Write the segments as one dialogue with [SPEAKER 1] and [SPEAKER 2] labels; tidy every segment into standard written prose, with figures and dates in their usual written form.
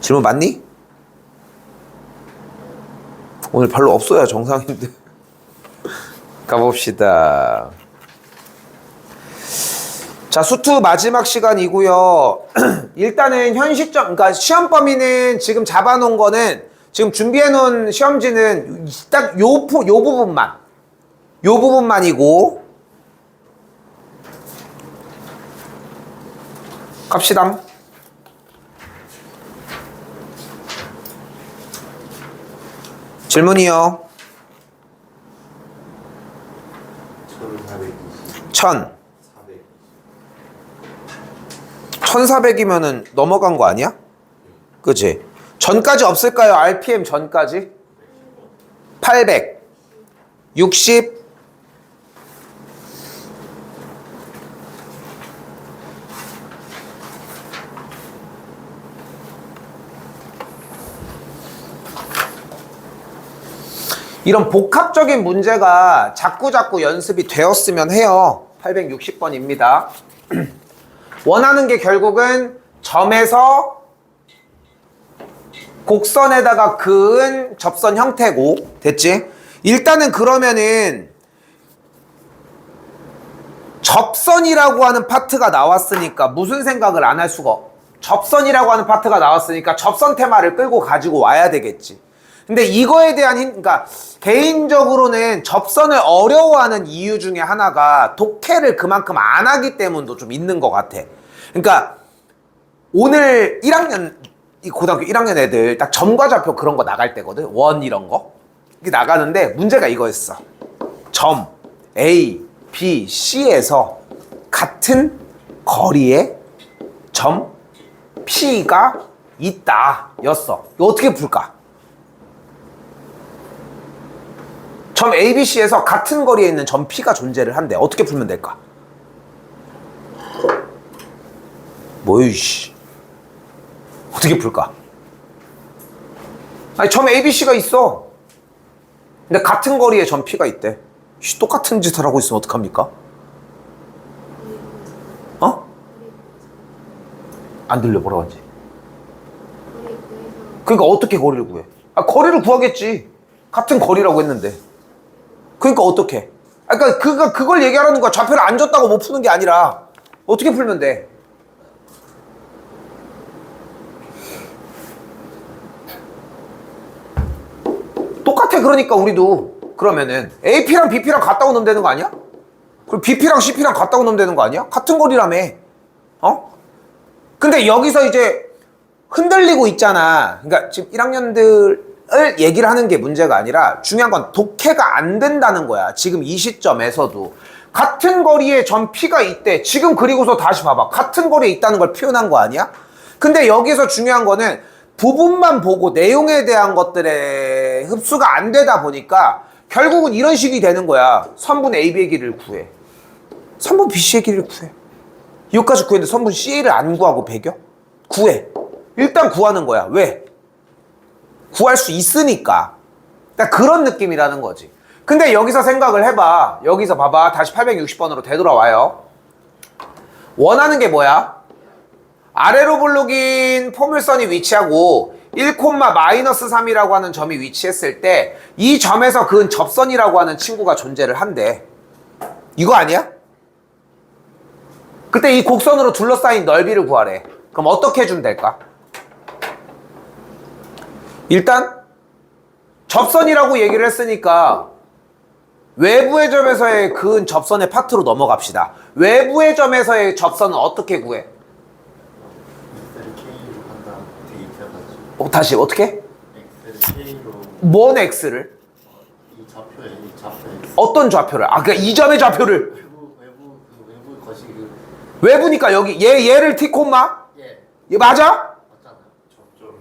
[SPEAKER 1] 질문 맞니? 오늘 별로 없어야 정상인데. 가봅시다. 자, 수투 마지막 시간이고요. 일단은 현 시점, 그러니까 시험 범위는 지금 잡아놓은 거는, 지금 준비해놓은 시험지는 딱 요 부분만이고, 갑시다. 질문이요. 1400이면은 넘어간 거 아니야? 그치? 전까지 없을까요? RPM 전까지? 800 60 이런 복합적인 문제가 자꾸자꾸 연습이 되었으면 해요. 860번입니다. 원하는 게 결국은 점에서 곡선에다가 그은 접선 형태고, 됐지? 일단은 그러면은 접선이라고 하는 파트가 나왔으니까 무슨 생각을 안 할 수가, 접선이라고 하는 파트가 나왔으니까 접선 테마를 끌고 가지고 와야 되겠지. 근데 이거에 대한 그러니까 개인적으로는 접선을 어려워하는 이유 중에 하나가 독해를 그만큼 안 하기 때문도 좀 있는 것 같아. 그러니까 오늘 1학년, 고등학교 1학년 애들 딱 점과 좌표 그런 거 나갈 때거든. 원 이런 거. 이게 나가는데 문제가 이거였어. 점 A, B, C에서 같은 거리에 점 P가 있다 였어. 이거 어떻게 풀까? 점 ABC에서 같은 거리에 있는 점 P가 존재를 한대. 어떻게 풀면 될까? 뭐이씨. 어떻게 풀까? 아니, 점 ABC가 있어. 근데 같은 거리에 점 P가 있대. 똑같은 짓을 하고 있으면 어떡합니까? 어? 안 들려, 뭐라고 하지? 그러니까 어떻게 거리를 구해? 아, 거리를 구하겠지. 같은 거리라고 했는데. 그러니까 어떻게? 그러니까 그걸 얘기하라는 거야. 좌표를 안 줬다고 못 푸는 게 아니라 어떻게 풀면 돼? 똑같아. 그러니까 우리도 그러면은 AP랑 BP랑 같다 고 넣으면 되는 거 아니야? 그리고 BP랑 CP랑 같다 고 넣으면 되는 거 아니야? 같은 거리라며. 어? 근데 여기서 이제 흔들리고 있잖아. 그러니까 지금 1학년들 을 얘기를 하는 게 문제가 아니라 중요한 건 독해가 안 된다는 거야. 지금 이 시점에서도 같은 거리에 점 P가 있대. 지금 그리고서 다시 봐봐. 같은 거리에 있다는 걸 표현한 거 아니야? 근데 여기서 중요한 거는 부분만 보고 내용에 대한 것들의 흡수가 안 되다 보니까 결국은 이런 식이 되는 거야. 선분 AB의 길이를 구해. 선분 BC의 길이를 구해. 여기까지 구했는데 선분 C를 안 구하고 배겨? 구해. 일단 구하는 거야. 왜? 구할 수 있으니까. 그러니까 그런 느낌이라는 거지. 근데 여기서 생각을 해봐. 여기서 봐봐. 다시 860번으로 되돌아와요. 원하는 게 뭐야? 아래로 볼록인 포물선이 위치하고 1,-3이라고 하는 점이 위치했을 때 이 점에서 그은 접선이라고 하는 친구가 존재를 한대. 이거 아니야? 그때 이 곡선으로 둘러싸인 넓이를 구하래. 그럼 어떻게 해주면 될까? 일단 접선이라고 얘기를 했으니까 외부의 점에서의 그은 접선의 파트로 넘어갑시다. 외부의 점에서의 접선은 어떻게 구해? 다시 어떻게? 뭔 X를?
[SPEAKER 2] 이 좌표 X.
[SPEAKER 1] 어떤 좌표를? 아, 그러니까 이 점의 좌표를.
[SPEAKER 2] 외부 것이
[SPEAKER 1] 외부니까 여기 얘를 T 콤마?
[SPEAKER 2] 예.
[SPEAKER 1] 얘 맞아?
[SPEAKER 2] 맞잖아요.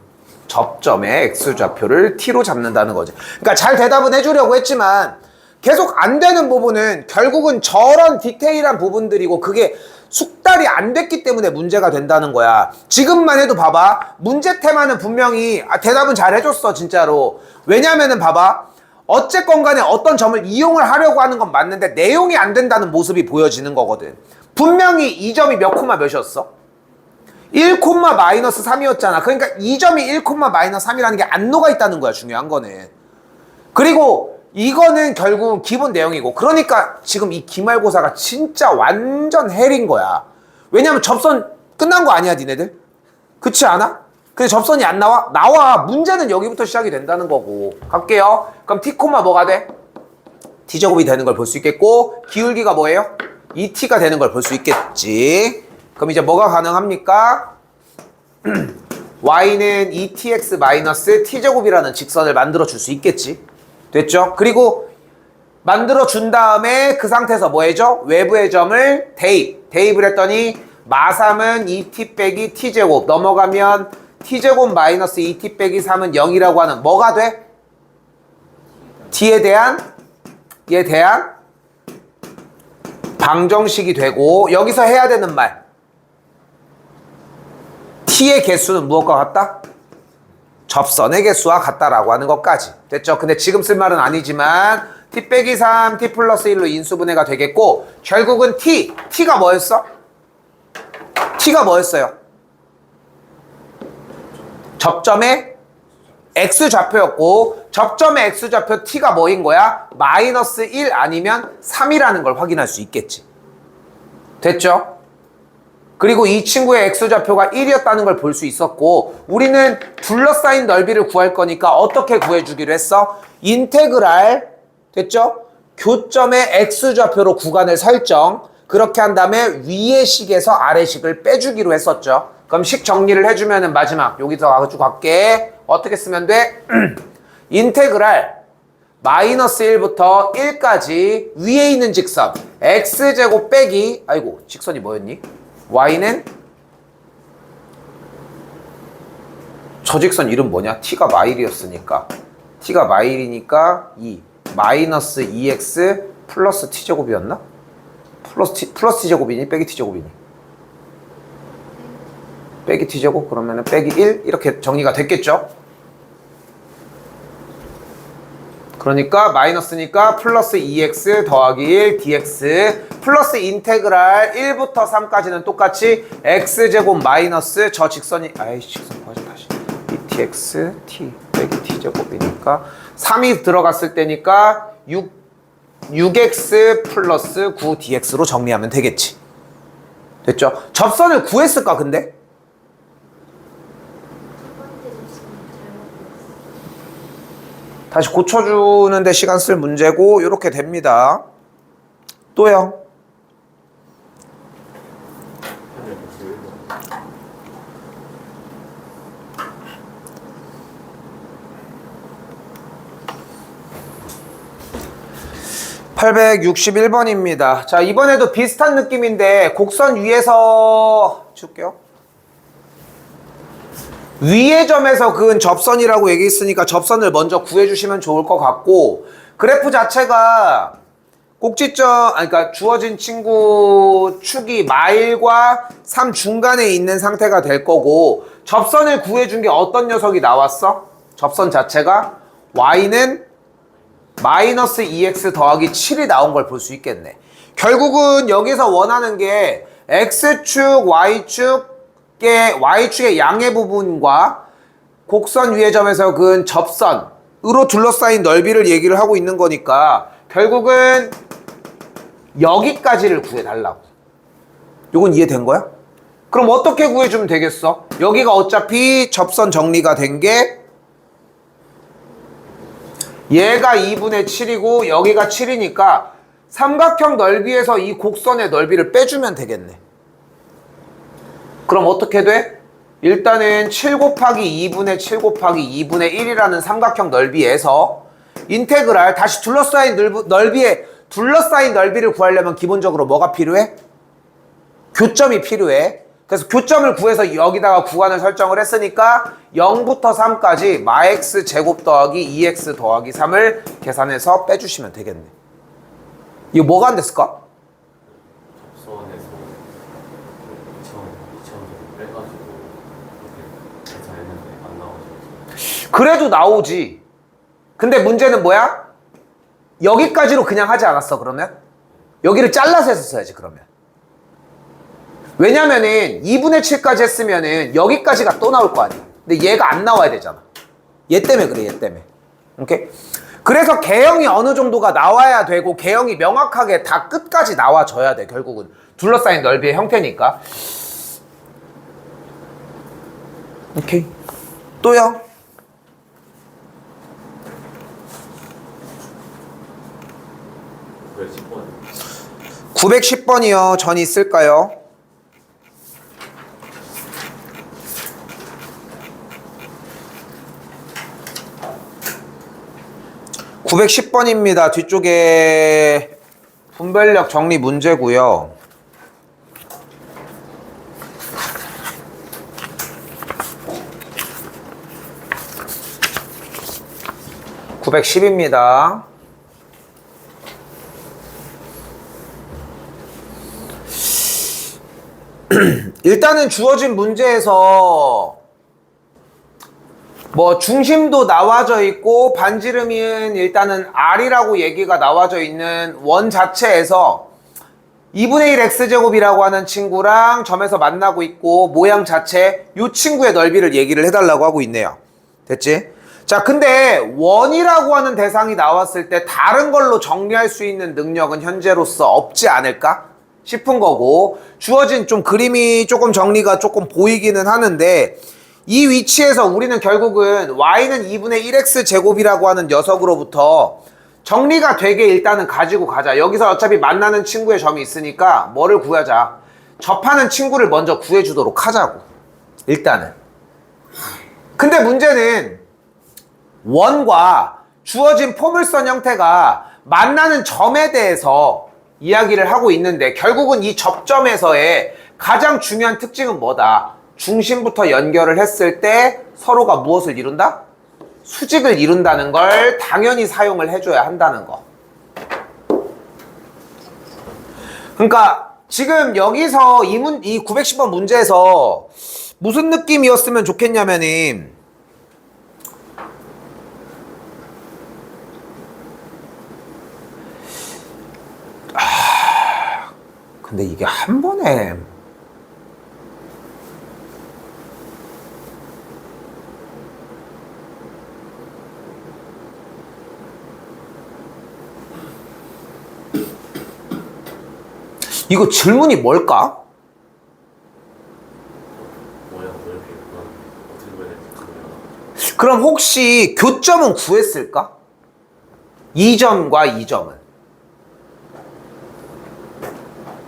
[SPEAKER 1] 접점의 X좌표를 T로 잡는다는 거지. 그러니까 잘 대답은 해주려고 했지만 계속 안 되는 부분은 결국은 저런 디테일한 부분들이고 그게 숙달이 안 됐기 때문에 문제가 된다는 거야. 지금만 해도 봐봐. 문제 테마는 분명히 대답은 잘 해줬어 진짜로. 왜냐면은 봐봐. 어쨌건 간에 어떤 점을 이용을 하려고 하는 건 맞는데 내용이 안 된다는 모습이 보여지는 거거든. 분명히 이 점이 몇 코마 몇이었어? 1, 마이너스 3이었잖아. 그러니까 이 점이 1, 마이너스 3이라는 게 안 녹아 있다는 거야, 중요한 거는. 그리고 이거는 결국 기본 내용이고, 그러니까 지금 이 기말고사가 진짜 완전 헬인 거야. 왜냐면 접선 끝난 거 아니야, 니네들? 그렇지 않아? 근데 접선이 안 나와? 나와. 문제는 여기부터 시작이 된다는 거고. 갈게요. 그럼 t, 뭐가 돼? t제곱이 되는 걸 볼 수 있겠고, 기울기가 뭐예요? 2t가 되는 걸 볼 수 있겠지. 그럼 이제 뭐가 가능합니까? y는 2tx-t제곱이라는 직선을 만들어 줄 수 있겠지. 됐죠? 그리고 만들어 준 다음에 그 상태에서 뭐 해줘? 외부의 점을 대입을 했더니 마3은 2t 빼기 t제곱 넘어가면 t제곱 마이너스 2t 빼기 3은 0이라고 하는 뭐가 돼? t에 대한 방정식이 되고, 여기서 해야 되는 말, t의 개수는 무엇과 같다? 접선의 개수와 같다라고 하는 것까지. 됐죠? 근데 지금 쓸 말은 아니지만 t 빼기 3, t 플러스 1로 인수분해가 되겠고, 결국은 t가 뭐였어? t가 뭐였어요? 접점의 x좌표였고, 접점의 x좌표 t가 뭐인 거야? 마이너스 1 아니면 3이라는 걸 확인할 수 있겠지. 됐죠? 그리고 이 친구의 x좌표가 1이었다는 걸 볼 수 있었고, 우리는 둘러싸인 넓이를 구할 거니까 어떻게 구해주기로 했어? 인테그랄, 됐죠? 교점의 x좌표로 구간을 설정. 그렇게 한 다음에 위의 식에서 아래 식을 빼주기로 했었죠. 그럼 식 정리를 해주면은 마지막 여기서 아주 갈게. 어떻게 쓰면 돼? 인테그랄 마이너스 1부터 1까지 위에 있는 직선 x제곱 빼기, 아이고 직선이 뭐였니? y는 저 직선 이름 뭐냐? t가 마일이었으니까 t가 마일이니까 2 마이너스 2x 플러스 t제곱이었나? 플러스 t제곱이니 빼기 t제곱이니? 빼기 t제곱, 그러면은 빼기 1 이렇게 정리가 됐겠죠? 그러니까 마이너스니까 플러스 2x 더하기 1 dx 플러스 인테그랄 1부터 3까지는 똑같이 x제곱 마이너스 저 직선이, 아이씨 직선 뭐하지 다시 2tx t 빼기 t제곱이니까 3이 들어갔을 때니까 6x 플러스 9dx로 정리하면 되겠지. 됐죠? 접선을 구했을까 근데? 다시 고쳐주는데 시간 쓸 문제고, 이렇게 됩니다. 또요. (861번입니다) 자, 이번에도 비슷한 느낌인데 곡선 위에서 줄게요. 위의 점에서 그은 접선이라고 얘기했으니까 접선을 먼저 구해주시면 좋을 것 같고, 그래프 자체가 꼭지점, 그러니까 주어진 친구 축이 마일과 3 중간에 있는 상태가 될 거고, 접선을 구해준 게 어떤 녀석이 나왔어? 접선 자체가 y는 마이너스 2x 더하기 7이 나온 걸 볼 수 있겠네. 결국은 여기서 원하는 게 x축, y축의 양의 부분과 곡선 위의 점에서 그은 접선으로 둘러싸인 넓이를 얘기를 하고 있는 거니까 결국은 여기까지를 구해달라고. 요건 이해된 거야? 그럼 어떻게 구해주면 되겠어? 여기가 어차피 접선 정리가 된 게 얘가 2분의 7이고 여기가 7이니까 삼각형 넓이에서 이 곡선의 넓이를 빼주면 되겠네. 그럼 어떻게 돼? 일단은 7 곱하기 2분의 7 곱하기 2분의 1이라는 삼각형 넓이에서 인테그랄, 다시 둘러싸인 넓이를 구하려면 기본적으로 뭐가 필요해? 교점이 필요해. 그래서 교점을 구해서 여기다가 구간을 설정을 했으니까 0부터 3까지 마x 제곱 더하기 2x 더하기 3을 계산해서 빼주시면 되겠네. 이거 뭐가 안 됐을까?
[SPEAKER 2] 접선에서 2,000 빼가지고 이렇게 계산했는데 안 나오죠.
[SPEAKER 1] 그래도 나오지. 근데 문제는 뭐야? 여기까지로 그냥 하지 않았어. 그러면 여기를 잘라서 했었어야지. 그러면 왜냐면은 2분의 7까지 했으면은 여기까지가 또 나올 거 아니야. 근데 얘가 안 나와야 되잖아. 얘 때문에 그래, 얘 때문에. 오케이? 그래서 개형이 어느 정도가 나와야 되고 개형이 명확하게 다 끝까지 나와줘야 돼. 결국은 둘러싸인 넓이의 형태니까. 오케이. 또요. 910번이요. 전 있을까요? (910번입니다) 뒤쪽에 분별력 정리 문제고요. 910입니다. 일단은 주어진 문제에서 뭐 중심도 나와져 있고 반지름은 일단은 R이라고 얘기가 나와져 있는 원 자체에서 2분의 1 X제곱이라고 하는 친구랑 점에서 만나고 있고 모양 자체 이 친구의 넓이를 얘기를 해달라고 하고 있네요. 됐지? 자, 근데 원이라고 하는 대상이 나왔을 때 다른 걸로 정리할 수 있는 능력은 현재로서 없지 않을까 싶은 거고, 주어진 좀 그림이 조금 정리가 조금 보이기는 하는데, 이 위치에서 우리는 결국은 y는 2분의 1x 제곱이라고 하는 녀석으로부터 정리가 되게 일단은 가지고 가자. 여기서 어차피 만나는 친구의 점이 있으니까 뭐를 구하자? 접하는 친구를 먼저 구해주도록 하자고. 일단은. 근데 문제는 원과 주어진 포물선 형태가 만나는 점에 대해서 이야기를 하고 있는데, 결국은 이 접점에서의 가장 중요한 특징은 뭐다? 중심부터 연결을 했을 때 서로가 무엇을 이룬다? 수직을 이룬다는 걸 당연히 사용을 해줘야 한다는 거. 그러니까 지금 여기서 이 910번 문제에서 무슨 느낌이었으면 좋겠냐면은, 근데 이게 한 번에 이거 질문이 뭘까? 그럼 혹시 교점은 구했을까? 2점과 2점은.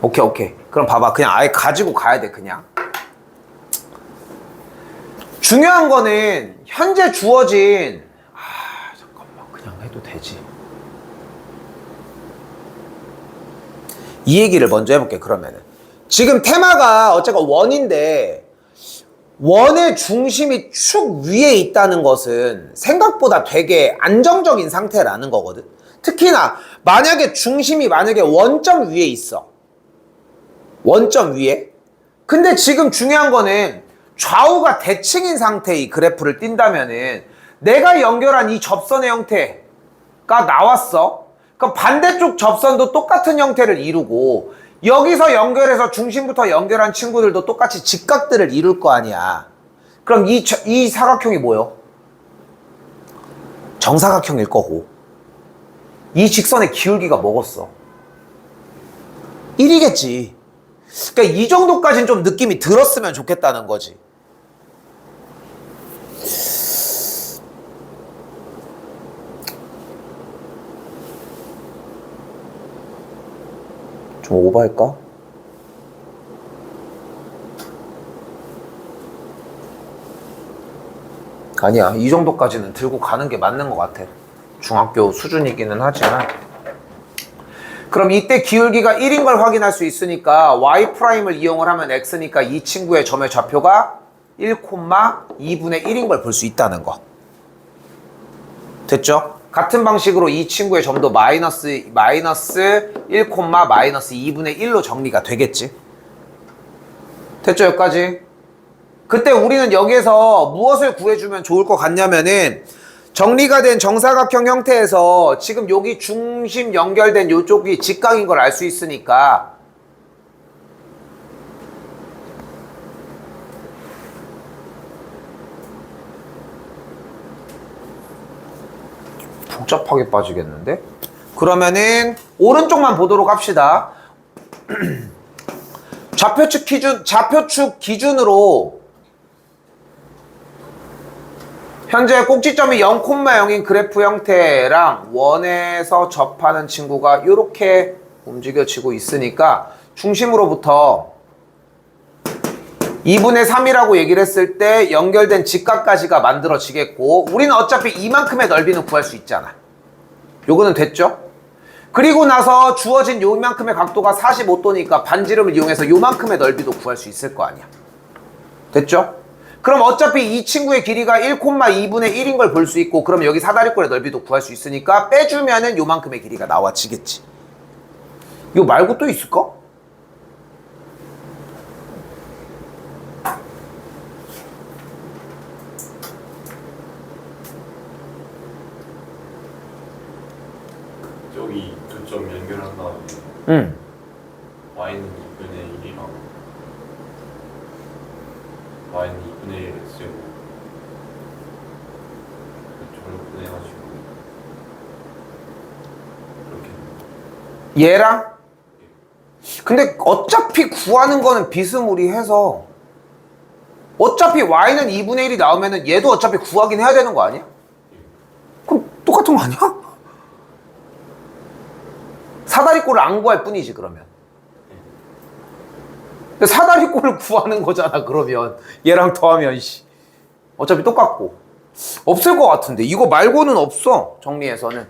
[SPEAKER 1] 오케이. 그럼 봐봐. 그냥 아예 가지고 가야 돼, 그냥. 중요한 거는 현재 주어진, 잠깐만. 그냥 해도 되지. 이 얘기를 먼저 해볼게, 그러면은. 지금 테마가 어쨌건 원인데, 원의 중심이 축 위에 있다는 것은 생각보다 되게 안정적인 상태라는 거거든. 특히나 만약에 중심이 원점 위에 있어. 원점 위에. 근데 지금 중요한 거는 좌우가 대칭인 상태의 그래프를 띈다면은 내가 연결한 이 접선의 형태가 나왔어. 그럼 반대쪽 접선도 똑같은 형태를 이루고, 여기서 연결해서 중심부터 연결한 친구들도 똑같이 직각들을 이룰 거 아니야. 그럼 이 사각형이 뭐요? 정사각형일 거고, 이 직선의 기울기가 뭐겠어? 1이겠지. 그러니까 이 정도까지는 좀 느낌이 들었으면 좋겠다는 거지. 좀 오버할까? 아니야, 이 정도까지는 들고 가는 게 맞는 것 같아. 중학교 수준이기는 하지만. 그럼 이때 기울기가 1인 걸 확인할 수 있으니까 y'을 이용을 하면 x니까 이 친구의 점의 좌표가 1,2분의 1인 걸 볼 수 있다는 거. 됐죠? 같은 방식으로 이 친구의 점도 마이너스 1, 마이너스 2분의 1로 정리가 되겠지. 됐죠? 여기까지? 그때 우리는 여기에서 무엇을 구해주면 좋을 것 같냐면은, 정리가 된 정사각형 형태에서 지금 여기 중심 연결된 요쪽이 직각인 걸 알 수 있으니까 복잡하게 빠지겠는데? 그러면은 오른쪽만 보도록 합시다. 좌표축 기준으로 현재 꼭지점이 0,0인 그래프 형태랑 원에서 접하는 친구가 이렇게 움직여지고 있으니까 중심으로부터 2분의 3이라고 얘기를 했을 때 연결된 직각까지가 만들어지겠고, 우리는 어차피 이만큼의 넓이는 구할 수 있잖아. 요거는 됐죠? 그리고 나서 주어진 요만큼의 각도가 45도니까 반지름을 이용해서 요만큼의 넓이도 구할 수 있을 거 아니야. 됐죠? 그럼 어차피 이 친구의 길이가 1,2분의 1인 걸 볼 수 있고, 그럼 여기 사다리꼴의 넓이도 구할 수 있으니까 빼주면은 요만큼의 길이가 나와지겠지. 이거 말고 또 있을까?
[SPEAKER 2] 저기 두 점 연결한 다음에
[SPEAKER 1] 응.
[SPEAKER 2] y는 2분의 1이랑 y는 2분의 1 x제곱 이쪽으로 보내가지고 이렇게.
[SPEAKER 1] 얘랑? 근데 어차피 구하는 거는 비스무리해서 어차피 y는 2분의 1이 나오면은 얘도 어차피 구하긴 해야 되는 거 아니야? 그럼 똑같은 거 아니야? 사다리꼴을 안 구할 뿐이지 그러면. 근데 사다리꼴을 구하는 거잖아 그러면. 얘랑 더하면 어차피 똑같고. 없을 것 같은데 이거 말고는 없어 정리해서는.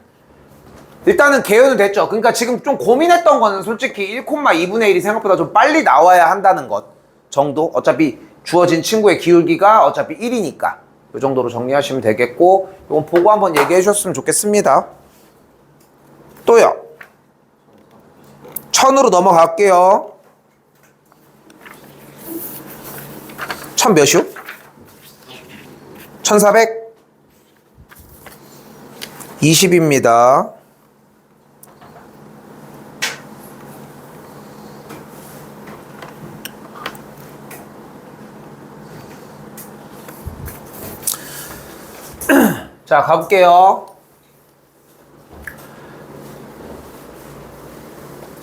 [SPEAKER 1] 일단은 개요는 됐죠. 그러니까 지금 좀 고민했던 거는 솔직히 1,2분의 1이 생각보다 좀 빨리 나와야 한다는 것 정도. 어차피 주어진 친구의 기울기가 어차피 1이니까 이 정도로 정리하시면 되겠고, 이건 보고 한번 얘기해 주셨으면 좋겠습니다. 또요. 1000으로 넘어갈게요. 1000 몇이요? 1400? 20입니다. 자, 가볼게요.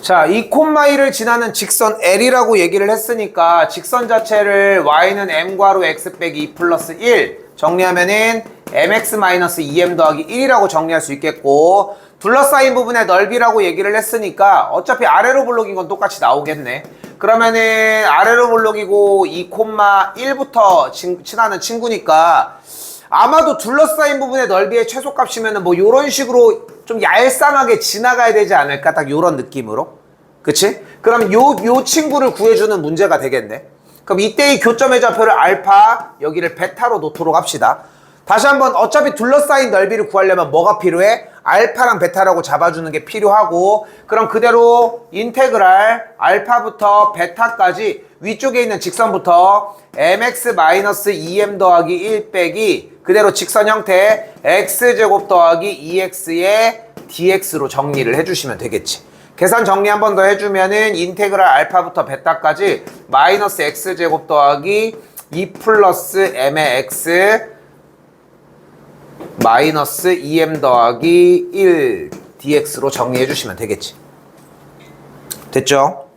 [SPEAKER 1] 자, 2,1을 지나는 직선 L이라고 얘기를 했으니까 직선 자체를 y는 m괄호 x 빼기 2 플러스 1 정리하면은 mx-2m 더하기 1이라고 정리할 수 있겠고, 둘러싸인 부분의 넓이라고 얘기를 했으니까 어차피 아래로 볼록인 건 똑같이 나오겠네. 그러면은 아래로 볼록이고 2,1부터 친하는 친구니까 아마도 둘러싸인 부분의 넓이의 최소값이면은 뭐 요런 식으로 좀 얄쌍하게 지나가야 되지 않을까? 딱 요런 느낌으로. 그치? 그럼 요 친구를 구해주는 문제가 되겠네. 그럼 이때의 교점의 좌표를 알파, 여기를 베타로 놓도록 합시다. 다시 한번 어차피 둘러싸인 넓이를 구하려면 뭐가 필요해? 알파랑 베타라고 잡아주는 게 필요하고, 그럼 그대로 인테그랄 알파부터 베타까지 위쪽에 있는 직선부터 mx-2m 더하기 1 빼기 그대로 직선 형태 x제곱 더하기 2x의 dx로 정리를 해주시면 되겠지. 계산 정리 한 번 더 해주면은 인테그랄 알파부터 베타까지 마이너스 x제곱 더하기 2 플러스 m의 x 마이너스 2m 더하기 1 dx로 정리해 주시면 되겠지. 됐죠?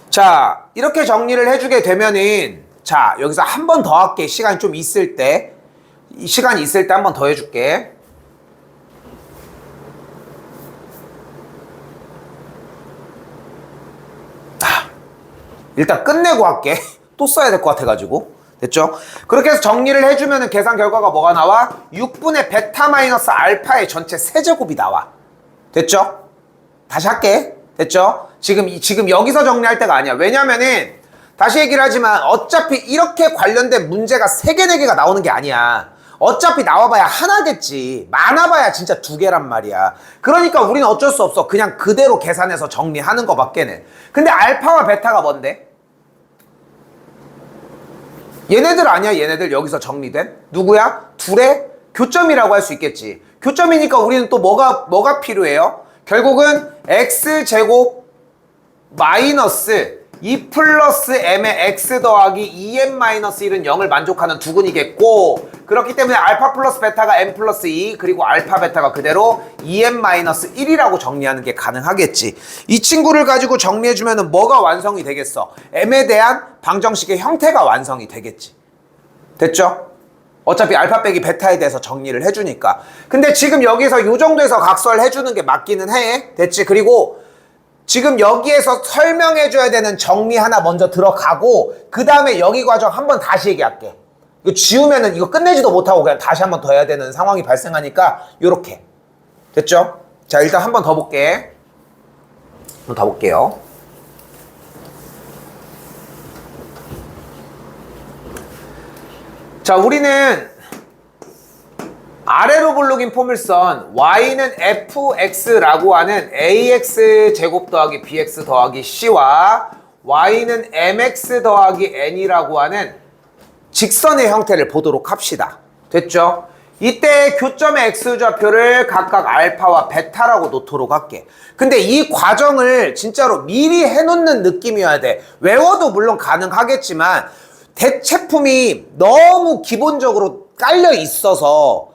[SPEAKER 1] 자, 이렇게 정리를 해주게 되면은, 자, 여기서 한 번 더 할게. 시간이 좀 있을 때. 시간이 있을 때 한 번 더 해줄게. 일단 끝내고 할게. 또 써야 될 것 같아가지고. 됐죠? 그렇게 해서 정리를 해주면 계산 결과가 뭐가 나와? 6분의 베타 마이너스 알파의 전체 세제곱이 나와. 됐죠? 다시 할게. 됐죠? 지금 여기서 정리할 때가 아니야. 왜냐면은 다시 얘기를 하지만 어차피 이렇게 관련된 문제가 3개, 4개가 나오는 게 아니야. 어차피 나와봐야 하나겠지. 많아봐야 진짜 2개란 말이야. 그러니까 우리는 어쩔 수 없어. 그냥 그대로 계산해서 정리하는 거밖에는. 근데 알파와 베타가 뭔데? 얘네들 아니야? 얘네들 여기서 정리된? 누구야? 둘의 교점이라고 할 수 있겠지. 교점이니까 우리는 또 뭐가 필요해요? 결국은 x제곱 마이너스 2 플러스 m의 x 더하기 2m-1은 0을 만족하는 두근이겠고, 그렇기 때문에 알파 플러스 베타가 m 플러스 2, 그리고 알파 베타가 그대로 2m-1이라고 정리하는 게 가능하겠지. 이 친구를 가지고 정리해주면 뭐가 완성이 되겠어? m에 대한 방정식의 형태가 완성이 되겠지. 됐죠? 어차피 알파 빼기 베타에 대해서 정리를 해주니까. 근데 지금 여기서 이 정도에서 각설해주는 게 맞기는 해. 됐지? 그리고 지금 여기에서 설명해줘야 되는 정리 하나 먼저 들어가고, 그 다음에 여기 과정 한번 다시 얘기할게. 이거 지우면은 이거 끝내지도 못하고 그냥 다시 한번 더 해야 되는 상황이 발생하니까 요렇게. 됐죠? 자, 일단 한 번 더 볼게. 한 번 더 볼게요. 자, 우리는 아래로 블록인 포물선 y는 fx라고 하는 ax 제곱 더하기 bx 더하기 c와 y는 mx 더하기 n이라고 하는 직선의 형태를 보도록 합시다. 됐죠? 이때 교점의 x좌표를 각각 알파와 베타라고 놓도록 할게. 근데 이 과정을 진짜로 미리 해놓는 느낌이어야 돼. 외워도 물론 가능하겠지만 대체품이 너무 기본적으로 깔려 있어서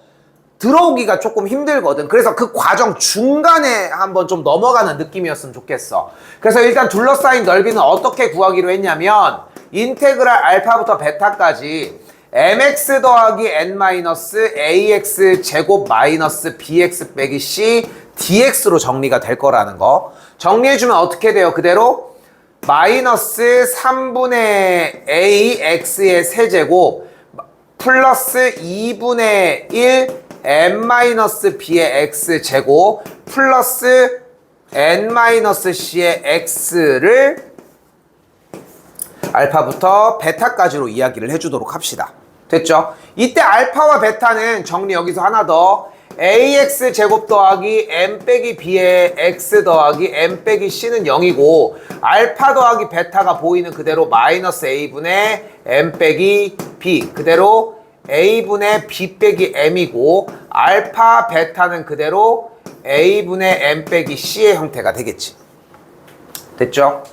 [SPEAKER 1] 들어오기가 조금 힘들거든. 그래서 그 과정 중간에 한번 좀 넘어가는 느낌이었으면 좋겠어. 그래서 일단 둘러싸인 넓이는 어떻게 구하기로 했냐면 인테그랄 알파부터 베타까지 mx 더하기 n 마이너스 ax 제곱 마이너스 bx 빼기 c dx로 정리가 될 거라는 거. 정리해주면 어떻게 돼요? 그대로 마이너스 3분의 ax의 세제곱 플러스 2분의 1 n-b의 x제곱 플러스 n-c의 x를 알파부터 베타까지로 이야기를 해주도록 합시다. 됐죠? 이때 알파와 베타는 정리 여기서 하나 더. ax 제곱 더하기 m 빼기 b의 x 더하기 m 빼기 c는 0이고 알파 더하기 베타가 보이는 그대로 마이너스 a분의 m 빼기 b 그대로 a분의 b 빼기 m이고 알파 베타는 그대로 a분의 m 빼기 c의 형태가 되겠지. 됐죠?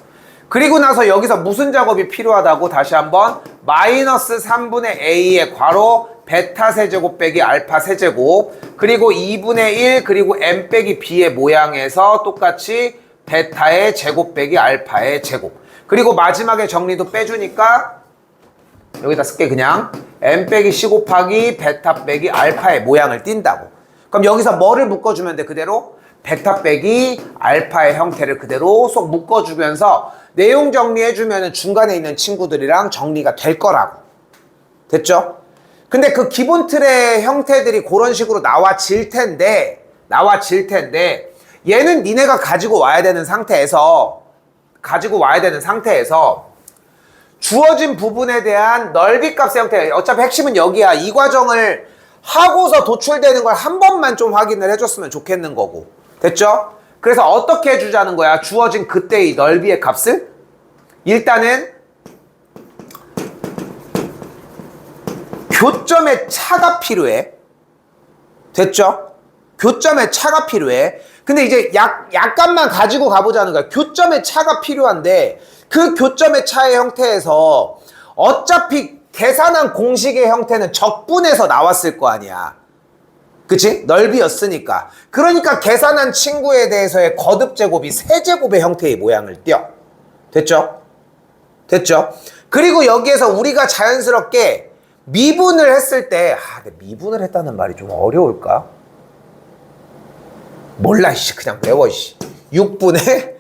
[SPEAKER 1] 그리고 나서 여기서 무슨 작업이 필요하다고 다시 한번 마이너스 3분의 a의 괄호 베타 세제곱 빼기 알파 세제곱 그리고 2분의 1 그리고 m 빼기 b의 모양에서 똑같이 베타의 제곱 빼기 알파의 제곱 그리고 마지막에 정리도 빼주니까 여기다 쓸게 그냥 m 빼기 c 곱하기 베타 빼기 알파의 모양을 띈다고. 그럼 여기서 뭐를 묶어주면 돼? 그대로 베타 빼기 알파의 형태를 그대로 쏙 묶어주면서 내용 정리해주면 중간에 있는 친구들이랑 정리가 될 거라고. 됐죠? 근데 그 기본 틀의 형태들이 그런 식으로 나와질 텐데 얘는 니네가 가지고 와야 되는 상태에서 주어진 부분에 대한 넓이 값의 형태, 어차피 핵심은 여기야. 이 과정을 하고서 도출되는 걸 한 번만 좀 확인을 해줬으면 좋겠는 거고. 됐죠? 그래서 어떻게 해주자는 거야? 주어진 그때의 넓이의 값을 일단은 교점의 차가 필요해. 됐죠? 교점의 차가 필요해. 근데 이제 약간만 가지고 가보자는 거야. 교점의 차가 필요한데 그 교점의 차의 형태에서 어차피 계산한 공식의 형태는 적분해서 나왔을 거 아니야. 그치? 넓이였으니까. 그러니까 계산한 친구에 대해서의 거듭 제곱이 세제곱의 형태의 모양을 띄어. 됐죠? 됐죠? 그리고 여기에서 우리가 자연스럽게 미분을 했을 때 근데 미분을 했다는 말이 좀 어려울까? 몰라 씨 그냥 외워 씨. 6분의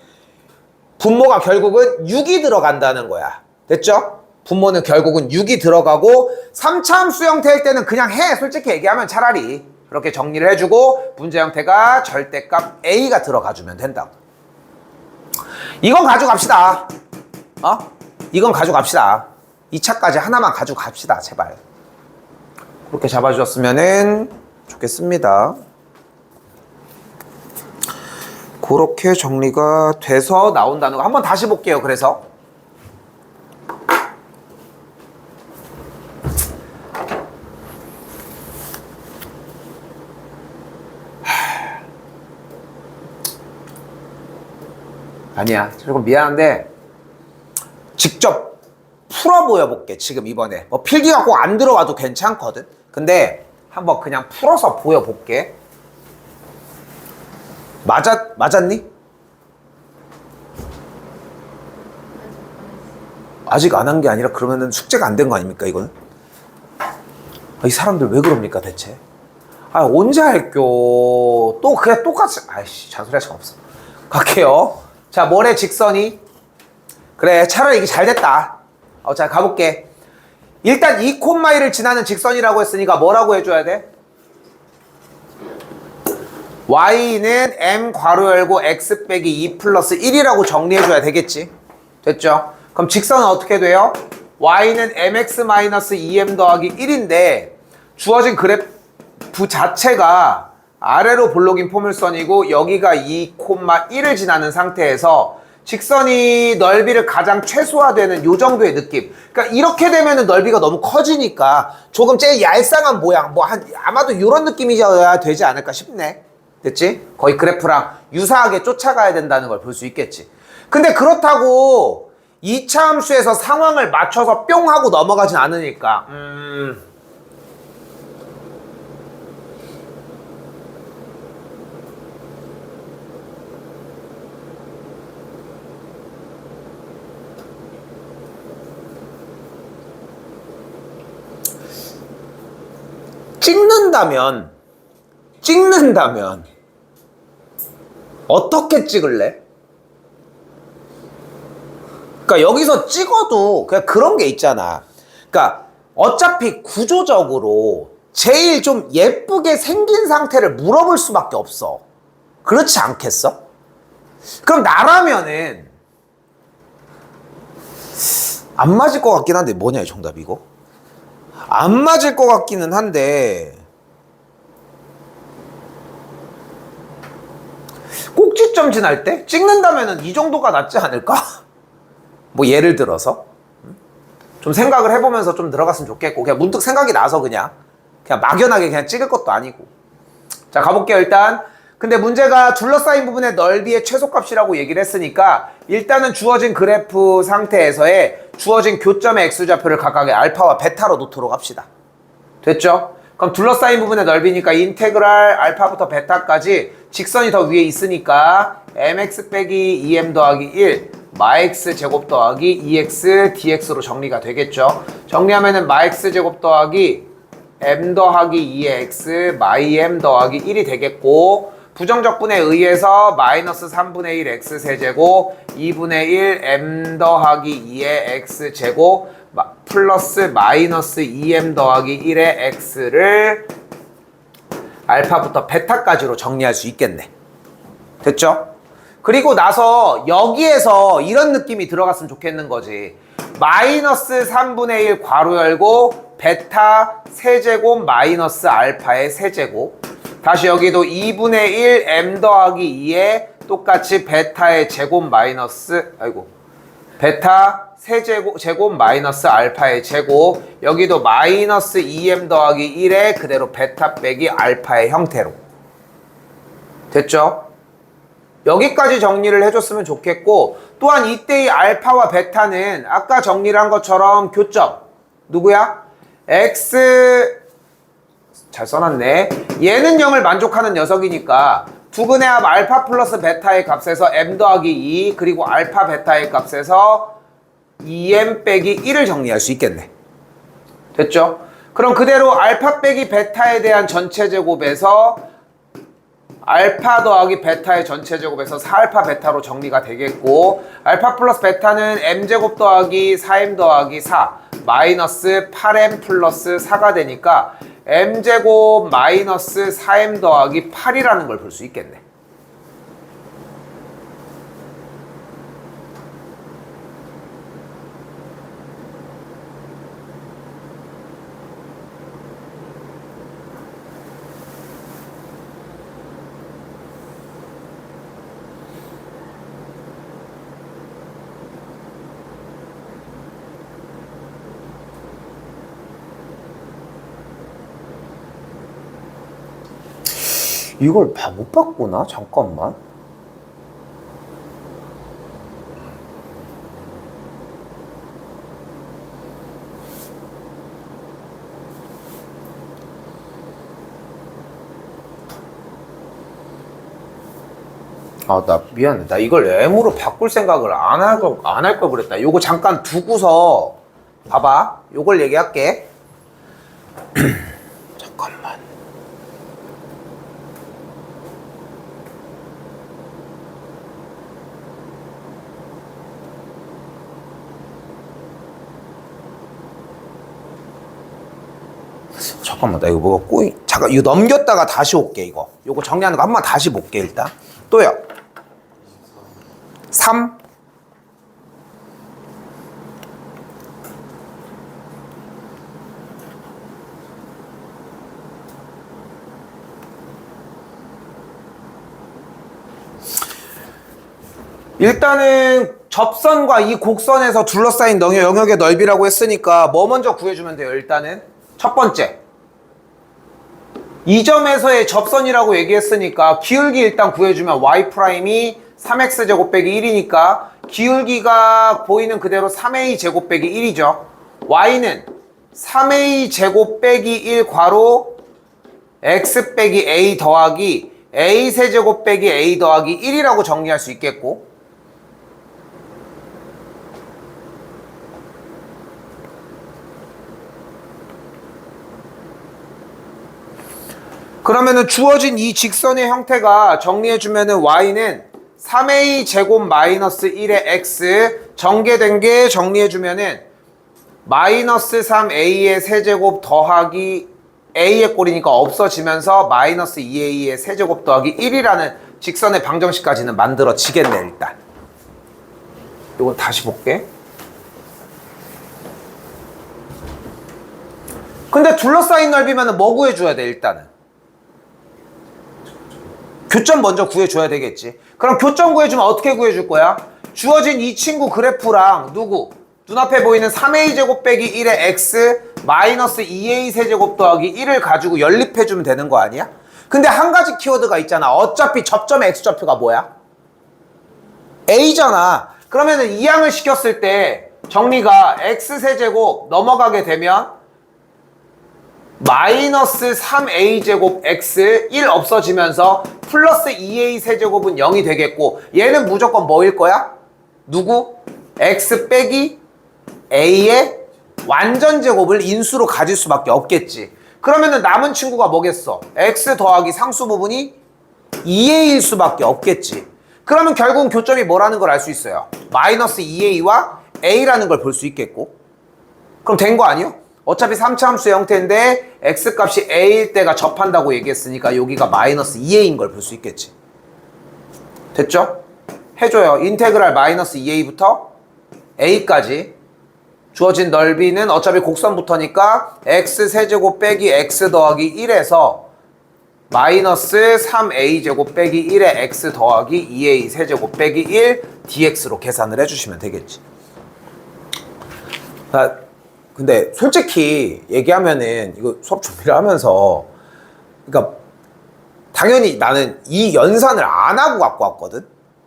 [SPEAKER 1] 분모가 결국은 6이 들어간다는 거야. 됐죠? 분모는 결국은 6이 들어가고 3차 함수 형태일 때는 그냥 해. 솔직히 얘기하면 차라리 그렇게 정리를 해주고 문제 형태가 절대값 A가 들어가주면 된다고. 이건 가져갑시다. 이건 가져갑시다. 2차까지 하나만 가져갑시다. 제발. 그렇게 잡아주셨으면 좋겠습니다. 그렇게 정리가 돼서 나온다는 거 한번 다시 볼게요. 그래서 아니야 조금 미안한데 풀어 보여볼게. 지금 이번에 뭐 필기가 꼭 안 들어와도 괜찮거든. 근데 한번 그냥 풀어서 보여볼게. 맞았니? 아직 안 한 게 아니라 그러면은 숙제가 안 된 거 아닙니까 이거는? 이 사람들 왜 그럽니까 대체? 언제 할겨? 또 그냥 똑같이. 아이씨, 잔소리 할 시간 없어. 갈게요. 자, 뭐래 직선이? 그래, 차라리 이게 잘 됐다. 자, 가볼게. 일단 2,1을 지나는 직선이라고 했으니까 뭐라고 해줘야 돼? y는 m 괄호 열고 x 빼기 2 플러스 1이라고 정리해줘야 되겠지. 됐죠? 그럼 직선은 어떻게 돼요? y는 mx 마이너스 2m 더하기 1인데 주어진 그래프 자체가 아래로 볼록인 포물선이고 여기가 2,1을 지나는 상태에서 직선이 넓이를 가장 최소화되는 요 정도의 느낌. 그러니까 이렇게 되면은 넓이가 너무 커지니까 조금 제일 얄쌍한 모양, 아마도 이런 느낌이어야 되지 않을까 싶네. 됐지? 거의 그래프랑 유사하게 쫓아가야 된다는 걸 볼 수 있겠지. 근데 그렇다고 2차 함수에서 상황을 맞춰서 뿅 하고 넘어가진 않으니까 찍는다면 어떻게 찍을래? 그러니까 여기서 찍어도 그냥 그런 게 있잖아. 그러니까 어차피 구조적으로 제일 좀 예쁘게 생긴 상태를 물어볼 수밖에 없어. 그렇지 않겠어? 그럼 나라면은 안 맞을 것 같긴 한데 뭐냐 이 정답 이거? 안 맞을 것 같기는 한데 꼭지점 지날 때 찍는다면은 이 정도가 낫지 않을까? 뭐 예를 들어서 좀 생각을 해보면서 좀 들어갔으면 좋겠고 그냥 문득 생각이 나서 그냥 막연하게 그냥 찍을 것도 아니고. 자, 가볼게요. 일단 근데 문제가 둘러싸인 부분의 넓이의 최소값이라고 얘기를 했으니까 일단은 주어진 그래프 상태에서의 주어진 교점의 x좌표를 각각의 알파와 베타로 놓도록 합시다. 됐죠? 그럼 둘러싸인 부분의 넓이니까 인테그랄 알파부터 베타까지 직선이 더 위에 있으니까 mx 빼기 2m 더하기 1 마x 제곱 더하기 2x dx로 정리가 되겠죠. 정리하면은 마x 제곱 더하기 m 더하기 2의 x 마이 m 더하기 1이 되겠고 부정적분에 의해서 마이너스 3분의 1 x 세제곱 2분의 1 m 더하기 2의 x 제곱 플러스 마이너스 2m 더하기 1의 x를 알파부터 베타까지로 정리할 수 있겠네. 됐죠? 그리고 나서 여기에서 이런 느낌이 들어갔으면 좋겠는 거지. 마이너스 3분의 1 괄호 열고 베타 세제곱 마이너스 알파의 세제곱. 다시 여기도 2분의 1 m 더하기 2에 똑같이 베타의 제곱 마이너스 베타 세제곱 마이너스 알파의 제곱. 여기도 마이너스 2m 더하기 1에 그대로 베타 빼기 알파의 형태로. 됐죠? 여기까지 정리를 해줬으면 좋겠고 또한 이때의 알파와 베타는 아까 정리를 한 것처럼 교점 누구야? x 잘 써놨네. 얘는 0을 만족하는 녀석이니까 두근의 합 알파 플러스 베타의 값에서 m 더하기 2 그리고 알파 베타의 값에서 2m 빼기 1을 정리할 수 있겠네. 됐죠? 그럼 그대로 알파 빼기 베타에 대한 전체 제곱에서 알파 더하기 베타의 전체 제곱에서 4알파 베타로 정리가 되겠고 알파 플러스 베타는 m제곱 더하기 4m 더하기 4 마이너스 8m 플러스 4가 되니까 m제곱 마이너스 4m 더하기 8이라는 걸 볼 수 있겠네. 이걸 못 봤구나. 잠깐만. 아, 나 미안해. 나 이걸 M으로 바꿀 생각을 안 할 걸 그랬다. 요거 잠깐 두고서 봐봐. 요걸 얘기할게. 잠깐만. 잠깐만, 나 이거 뭐가 꼬이. 잠깐, 이거 넘겼다가 다시 올게, 이거. 요거 정리하는 거 한 번 다시 볼게, 일단. 또요. 3. 일단은 접선과 이 곡선에서 둘러싸인 영역의 넓이라고 했으니까 뭐 먼저 구해주면 돼요. 일단은 첫 번째, 이 점에서의 접선이라고 얘기했으니까 기울기 일단 구해주면 y''이 3x제곱 빼기 1이니까 기울기가 보이는 그대로 3a제곱 빼기 1이죠. y는 3a제곱 빼기 1 괄호 x 빼기 a 더하기 a세제곱 빼기 a 더하기 1이라고 정리할 수 있겠고, 그러면은 주어진 이 직선의 형태가 정리해주면은 y는 3a 제곱 마이너스 1의 x, 전개된 게 정리해주면은 마이너스 3a의 세제곱 더하기 a의 꼴이니까 없어지면서 마이너스 2a의 세제곱 더하기 1이라는 직선의 방정식까지는 만들어지겠네. 일단 이건 다시 볼게. 근데 둘러싸인 넓이면은 뭐 구해줘야 돼? 일단은 교점 먼저 구해줘야 되겠지. 그럼 교점 구해주면 어떻게 구해줄 거야? 주어진 이 친구 그래프랑 누구? 눈앞에 보이는 3a제곱 빼기 1의 x 마이너스 2a 세제곱 더하기 1을 가지고 연립해주면 되는 거 아니야? 근데 한 가지 키워드가 있잖아. 어차피 접점의 x좌표가 뭐야? a잖아. 그러면은 이항을 시켰을 때 정리가 x세제곱 넘어가게 되면 마이너스 3a제곱 x 1 없어지면서 플러스 2a 세제곱은 0이 되겠고, 얘는 무조건 뭐일 거야? 누구? x 빼기 a의 완전 제곱을 인수로 가질 수밖에 없겠지. 그러면은 남은 친구가 뭐겠어? x 더하기 상수 부분이 2a일 수밖에 없겠지. 그러면 결국은 교점이 뭐라는 걸 알 수 있어요. 마이너스 2a와 a라는 걸 볼 수 있겠고, 그럼 된 거 아니요? 어차피 3차 함수의 형태인데 x값이 a일 때가 접한다고 얘기했으니까 여기가 마이너스 2a인 걸 볼 수 있겠지. 됐죠? 해줘요. 인테그랄 마이너스 2a부터 a까지 주어진 넓이는 어차피 곡선부터니까 x세제곱 빼기 x 더하기 1에서 마이너스 3a제곱 빼기 1의 x 더하기 2a 세제곱 빼기 1 dx로 계산을 해주시면 되겠지. 근데 솔직히 얘기하면은 이거 수업 준비를 하면서, 그러니까 당연히 나는 이 연산을 안 하고 갖고 왔거든.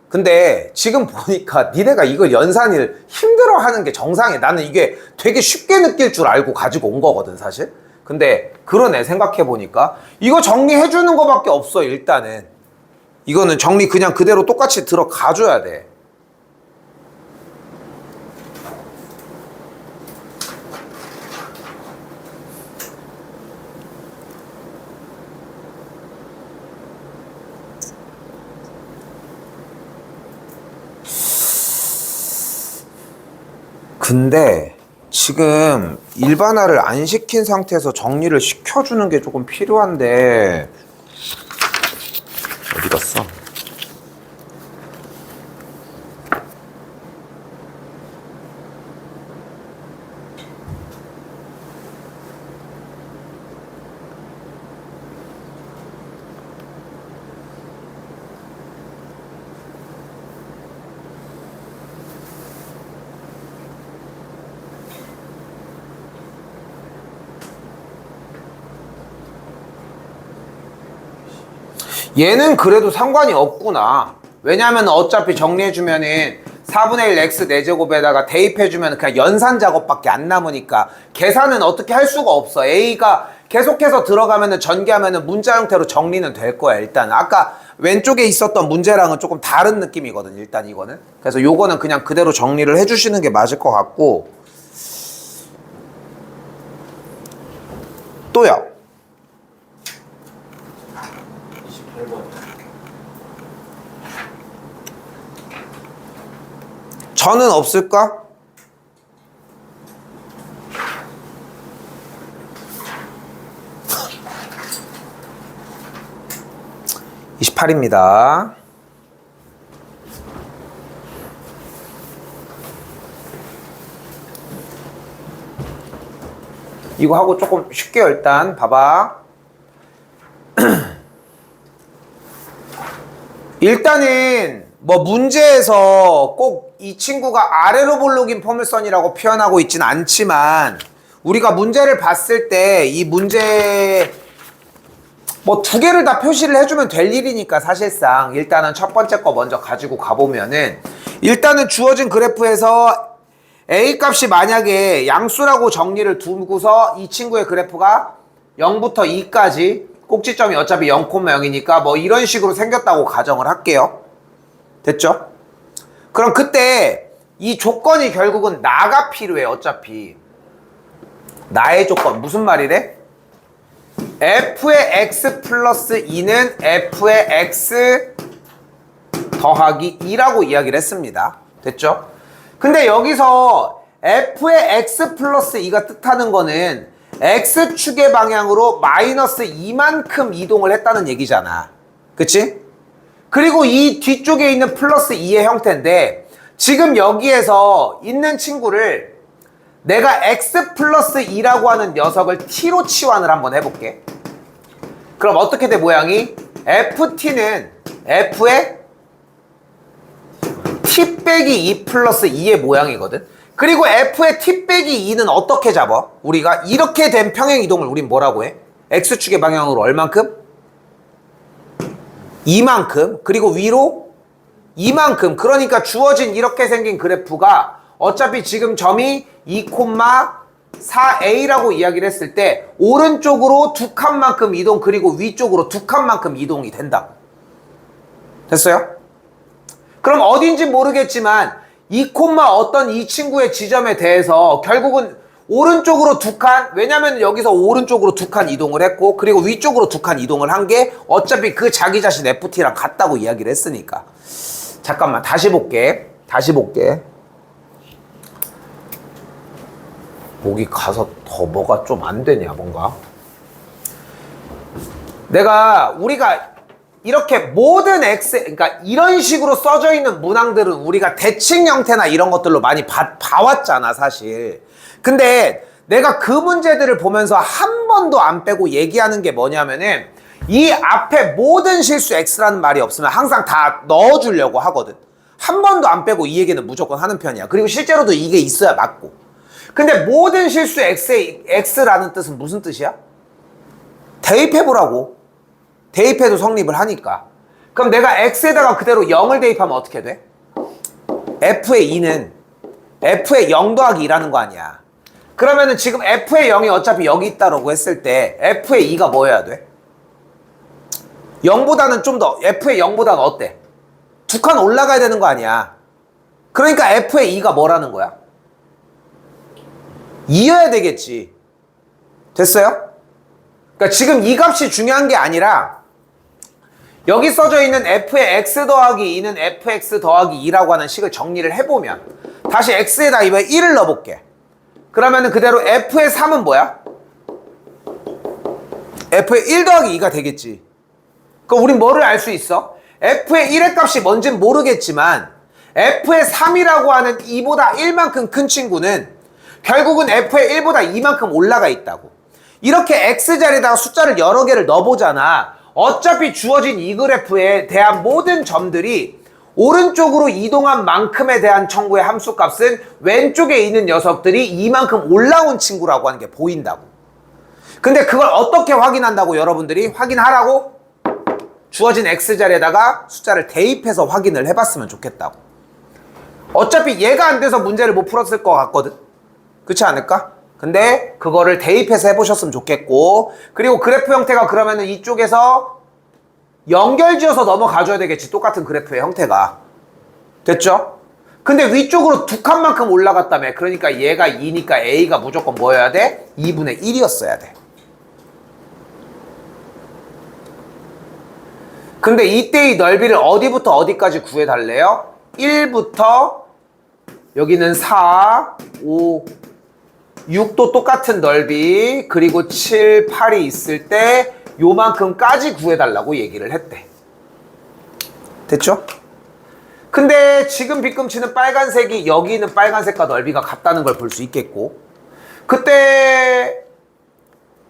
[SPEAKER 1] 근데 지금 보니까 니네가 이걸 연산을 힘들어하는 게 정상이야. 나는 이게 되게 쉽게 느낄 줄 알고 가지고 온 거거든 사실. 근데 그러네. 생각해보니까 이거 정리해주는 거밖에 없어. 일단은 이거는 정리 그냥 그대로 똑같이 들어가줘야 돼. 근데 지금 일반화를 안 시킨 상태에서 정리를 시켜주는 게 조금 필요한데 어디 갔어? 얘는 그래도 상관이 없구나. 왜냐하면 어차피 정리해주면은 4분의 1 x 4제곱에다가 대입해주면 그냥 연산 작업밖에 안 남으니까 계산은 어떻게 할 수가 없어. a가 계속해서 들어가면은 전개하면은 문자 형태로 정리는 될 거야. 일단 아까 왼쪽에 있었던 문제랑은 조금 다른 느낌이거든 일단 이거는. 그래서 요거는 그냥 그대로 정리를 해주시는 게 맞을 것 같고. 또요.
[SPEAKER 2] 28번.
[SPEAKER 1] 저는 없을까? (28입니다) 이거 하고 조금 쉽게 일단 봐봐. 일단은 뭐 문제에서 꼭 이 친구가 아래로 볼록인 포물선이라고 표현하고 있진 않지만 우리가 문제를 봤을 때 이 문제 뭐 두 개를 다 표시를 해주면 될 일이니까 사실상 일단은 첫 번째 거 먼저 가지고 가보면은 일단은 주어진 그래프에서 A 값이 만약에 양수라고 정리를 두고서 이 친구의 그래프가 0부터 2까지 꼭지점이 어차피 0,0이니까 뭐 이런 식으로 생겼다고 가정을 할게요. 됐죠? 그럼 그때 이 조건이 결국은 나가 필요해. 어차피 나의 조건 무슨 말이래? f의 x 플러스 2는 f의 x 더하기 2라고 이야기를 했습니다. 됐죠? 근데 여기서 f의 x 플러스 2가 뜻하는 거는 x축의 방향으로 마이너스 2만큼 이동을 했다는 얘기잖아. 그치? 그리고 이 뒤쪽에 있는 플러스 2의 형태인데 지금 여기에서 있는 친구를 내가 x 플러스 2라고 하는 녀석을 t로 치환을 한번 해볼게. 그럼 어떻게 돼 모양이? ft는 f의 t 빼기 2 플러스 2의 모양이거든. 그리고 f의 t 빼기 2는 어떻게 잡아? 우리가 이렇게 된 평행이동을 우린 뭐라고 해? x축의 방향으로 얼만큼? 2만큼. 그리고 위로 2만큼. 그러니까 주어진 이렇게 생긴 그래프가 어차피 지금 점이 2,4a라고 이야기를 했을 때 오른쪽으로 두 칸만큼 이동 그리고 위쪽으로 두 칸만큼 이동이 된다. 됐어요? 그럼 어딘지 모르겠지만 2, 어떤 이 친구의 지점에 대해서 결국은 오른쪽으로 두 칸, 왜냐면 여기서 오른쪽으로 두 칸 이동을 했고 그리고 위쪽으로 두 칸 이동을 한 게 어차피 그 자기 자신 FT랑 같다고 이야기를 했으니까. 잠깐만 다시 볼게. 목이 가서 더 뭐가 좀 안 되냐 뭔가. 우리가 이렇게 모든 x, 그러니까 이런 식으로 써져 있는 문항들은 우리가 대칭 형태나 이런 것들로 많이 봐왔잖아 사실. 근데 내가 그 문제들을 보면서 한 번도 안 빼고 얘기하는 게 뭐냐면은 이 앞에 모든 실수 x라는 말이 없으면 항상 다 넣어주려고 하거든. 한 번도 안 빼고 이 얘기는 무조건 하는 편이야. 그리고 실제로도 이게 있어야 맞고. 근데 모든 실수 x라는 뜻은 무슨 뜻이야? 대입해보라고. 대입해도 성립을 하니까. 그럼 내가 x에다가 그대로 0을 대입하면 어떻게 돼? f의 2는 f의 0 더하기 2라는 거 아니야. 그러면은 지금 f의 0이 어차피 여기 있다라고 했을 때 f의 2가 뭐여야 돼? 0보다는 좀 더, f의 0보다는 어때? 두 칸 올라가야 되는 거 아니야. 그러니까 f의 2가 뭐라는 거야? 2여야 되겠지. 됐어요? 그러니까 지금 이 값이 중요한 게 아니라 여기 써져 있는 f의 x 더하기 2는 fx 더하기 2라고 하는 식을 정리를 해보면 다시 x에다 이번에 1을 넣어볼게. 그러면은 그대로 f의 3은 뭐야? f의 1 더하기 2가 되겠지. 그럼 우린 뭐를 알 수 있어? f의 1의 값이 뭔진 모르겠지만 f의 3이라고 하는 2보다 1만큼 큰 친구는 결국은 f의 1보다 2만큼 올라가 있다고. 이렇게 x자리에다가 숫자를 여러 개를 넣어보잖아. 어차피 주어진 이 그래프에 대한 모든 점들이 오른쪽으로 이동한 만큼에 대한 청구의 함수값은 왼쪽에 있는 녀석들이 이만큼 올라온 친구라고 하는 게 보인다고. 근데 그걸 어떻게 확인한다고 여러분들이? 확인하라고? 주어진 x자리에다가 숫자를 대입해서 확인을 해봤으면 좋겠다고. 어차피 얘가 안 돼서 문제를 못 풀었을 것 같거든. 그렇지 않을까? 근데 그거를 대입해서 해보셨으면 좋겠고, 그리고 그래프 형태가 그러면은 이쪽에서 연결지어서 넘어가줘야 되겠지. 똑같은 그래프의 형태가. 됐죠? 근데 위쪽으로 두 칸만큼 올라갔다며. 그러니까 얘가 2니까 A가 무조건 뭐여야 돼? 2분의 1이었어야 돼. 근데 이때의 넓이를 어디부터 어디까지 구해달래요? 1부터 여기는 4, 5, 6도 똑같은 넓이 그리고 7, 8이 있을 때 요만큼까지 구해달라고 얘기를 했대. 됐죠? 근데 지금 빗금치는 빨간색이 여기 있는 빨간색과 넓이가 같다는 걸 볼 수 있겠고 그때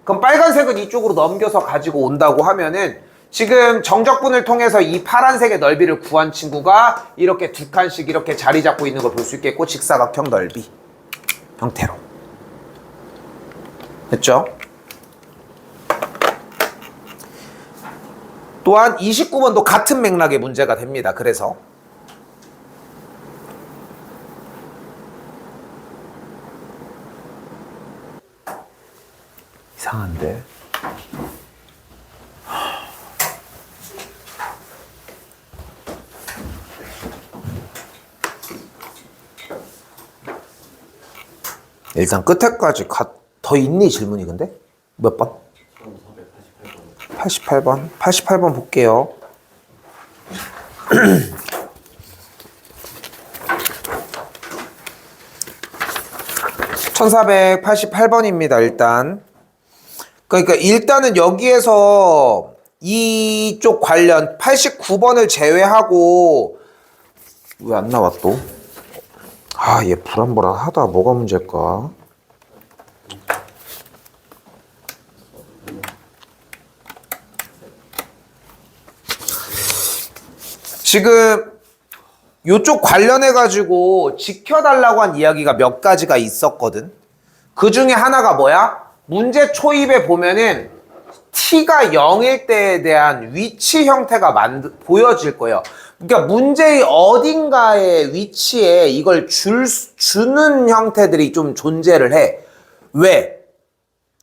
[SPEAKER 1] 그럼 빨간색은 이쪽으로 넘겨서 가지고 온다고 하면은 지금 정적분을 통해서 이 파란색의 넓이를 구한 친구가 이렇게 두 칸씩 이렇게 자리 잡고 있는 걸 볼 수 있겠고 직사각형 넓이 형태로 됐죠? 또한 29번도 같은 맥락의 문제가 됩니다. 그래서 이상한데 일단 끝에까지 더 있니 질문이 근데? 몇 번? 88번. 88번 볼게요. 1488번입니다, 일단. 그러니까 일단은 여기에서 이쪽 관련 89번을 제외하고 왜 안 나와 또? 아, 얘 불안불안하다. 뭐가 문제일까? 지금 요쪽 관련해가지고 지켜달라고 한 이야기가 몇 가지가 있었거든. 그 중에 하나가 뭐야? 문제 초입에 보면은 t가 0일 때에 대한 위치 형태가 보여질 거예요. 그러니까 문제의 어딘가의 위치에 이걸 주는 형태들이 좀 존재를 해. 왜?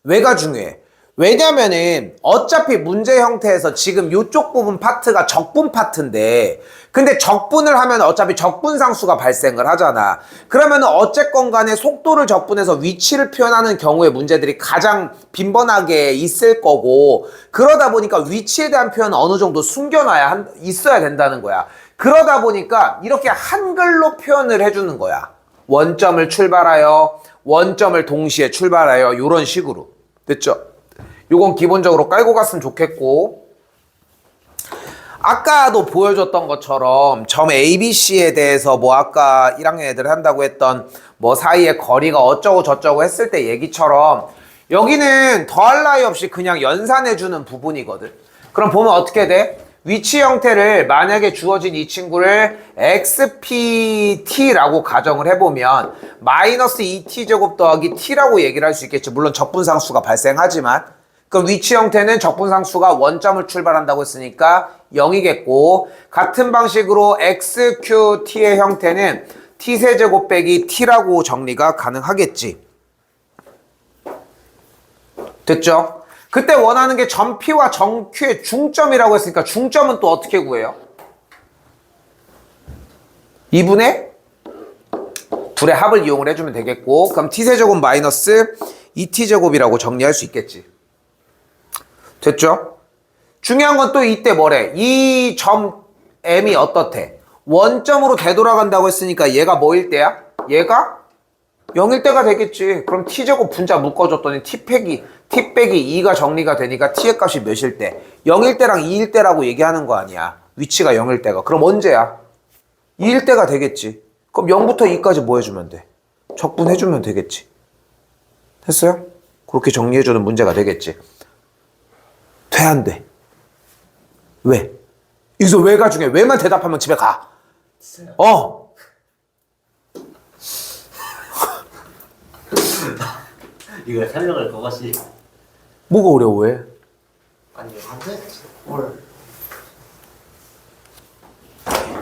[SPEAKER 1] 왜가 중요해? 왜냐면은 어차피 문제 형태에서 지금 이쪽 부분 파트가 적분 파트인데 근데 적분을 하면 어차피 적분상수가 발생을 하잖아. 그러면 어쨌건 간에 속도를 적분해서 위치를 표현하는 경우의 문제들이 가장 빈번하게 있을 거고 그러다 보니까 위치에 대한 표현은 어느 정도 숨겨놔야 있어야 된다는 거야. 그러다 보니까 이렇게 한글로 표현을 해주는 거야. 원점을 출발하여 원점을 동시에 출발하여 이런 식으로. 됐죠? 요건 기본적으로 깔고 갔으면 좋겠고 아까도 보여줬던 것처럼 점 ABC에 대해서 뭐 아까 1학년 애들 한다고 했던 뭐 사이의 거리가 어쩌고 저쩌고 했을 때 얘기처럼 여기는 더할 나위 없이 그냥 연산해주는 부분이거든. 그럼 보면 어떻게 돼? 위치 형태를 만약에 주어진 이 친구를 xpt라고 가정을 해보면 마이너스 2t제곱 더하기 t라고 얘기를 할 수 있겠죠. 물론 적분상수가 발생하지만 그럼 위치 형태는 적분상수가 원점을 출발한다고 했으니까 0이겠고 같은 방식으로 xqt의 형태는 t세제곱 빼기 t라고 정리가 가능하겠지. 됐죠? 그때 원하는 게 점 P와 점 Q의 중점이라고 했으니까 중점은 또 어떻게 구해요? 2분의 둘의 합을 이용을 해주면 되겠고 그럼 t세제곱 마이너스 2t제곱이라고 정리할 수 있겠지. 됐죠? 중요한 건 또 이때 뭐래? 이 점 M이 어떻대? 원점으로 되돌아간다고 했으니까 얘가 뭐일 때야? 얘가 0일 때가 되겠지. 그럼 t제곱 분자 묶어줬더니 t 빼기 2가 정리가 되니까 t의 값이 몇일 때? 0일 때랑 2일 때라고 얘기하는 거 아니야. 위치가 0일 때가. 그럼 언제야? 2일 때가 되겠지. 그럼 0부터 2까지 뭐 해주면 돼? 적분해주면 되겠지. 됐어요? 그렇게 정리해주는 문제가 되겠지. 돼, 안 돼? 왜? 여기서 왜가 중요해. 왜만 대답하면 집에 가.
[SPEAKER 2] 이거 설명을 그것이
[SPEAKER 1] 뭐가 어려워, 왜?
[SPEAKER 2] 아니 안돼 뭘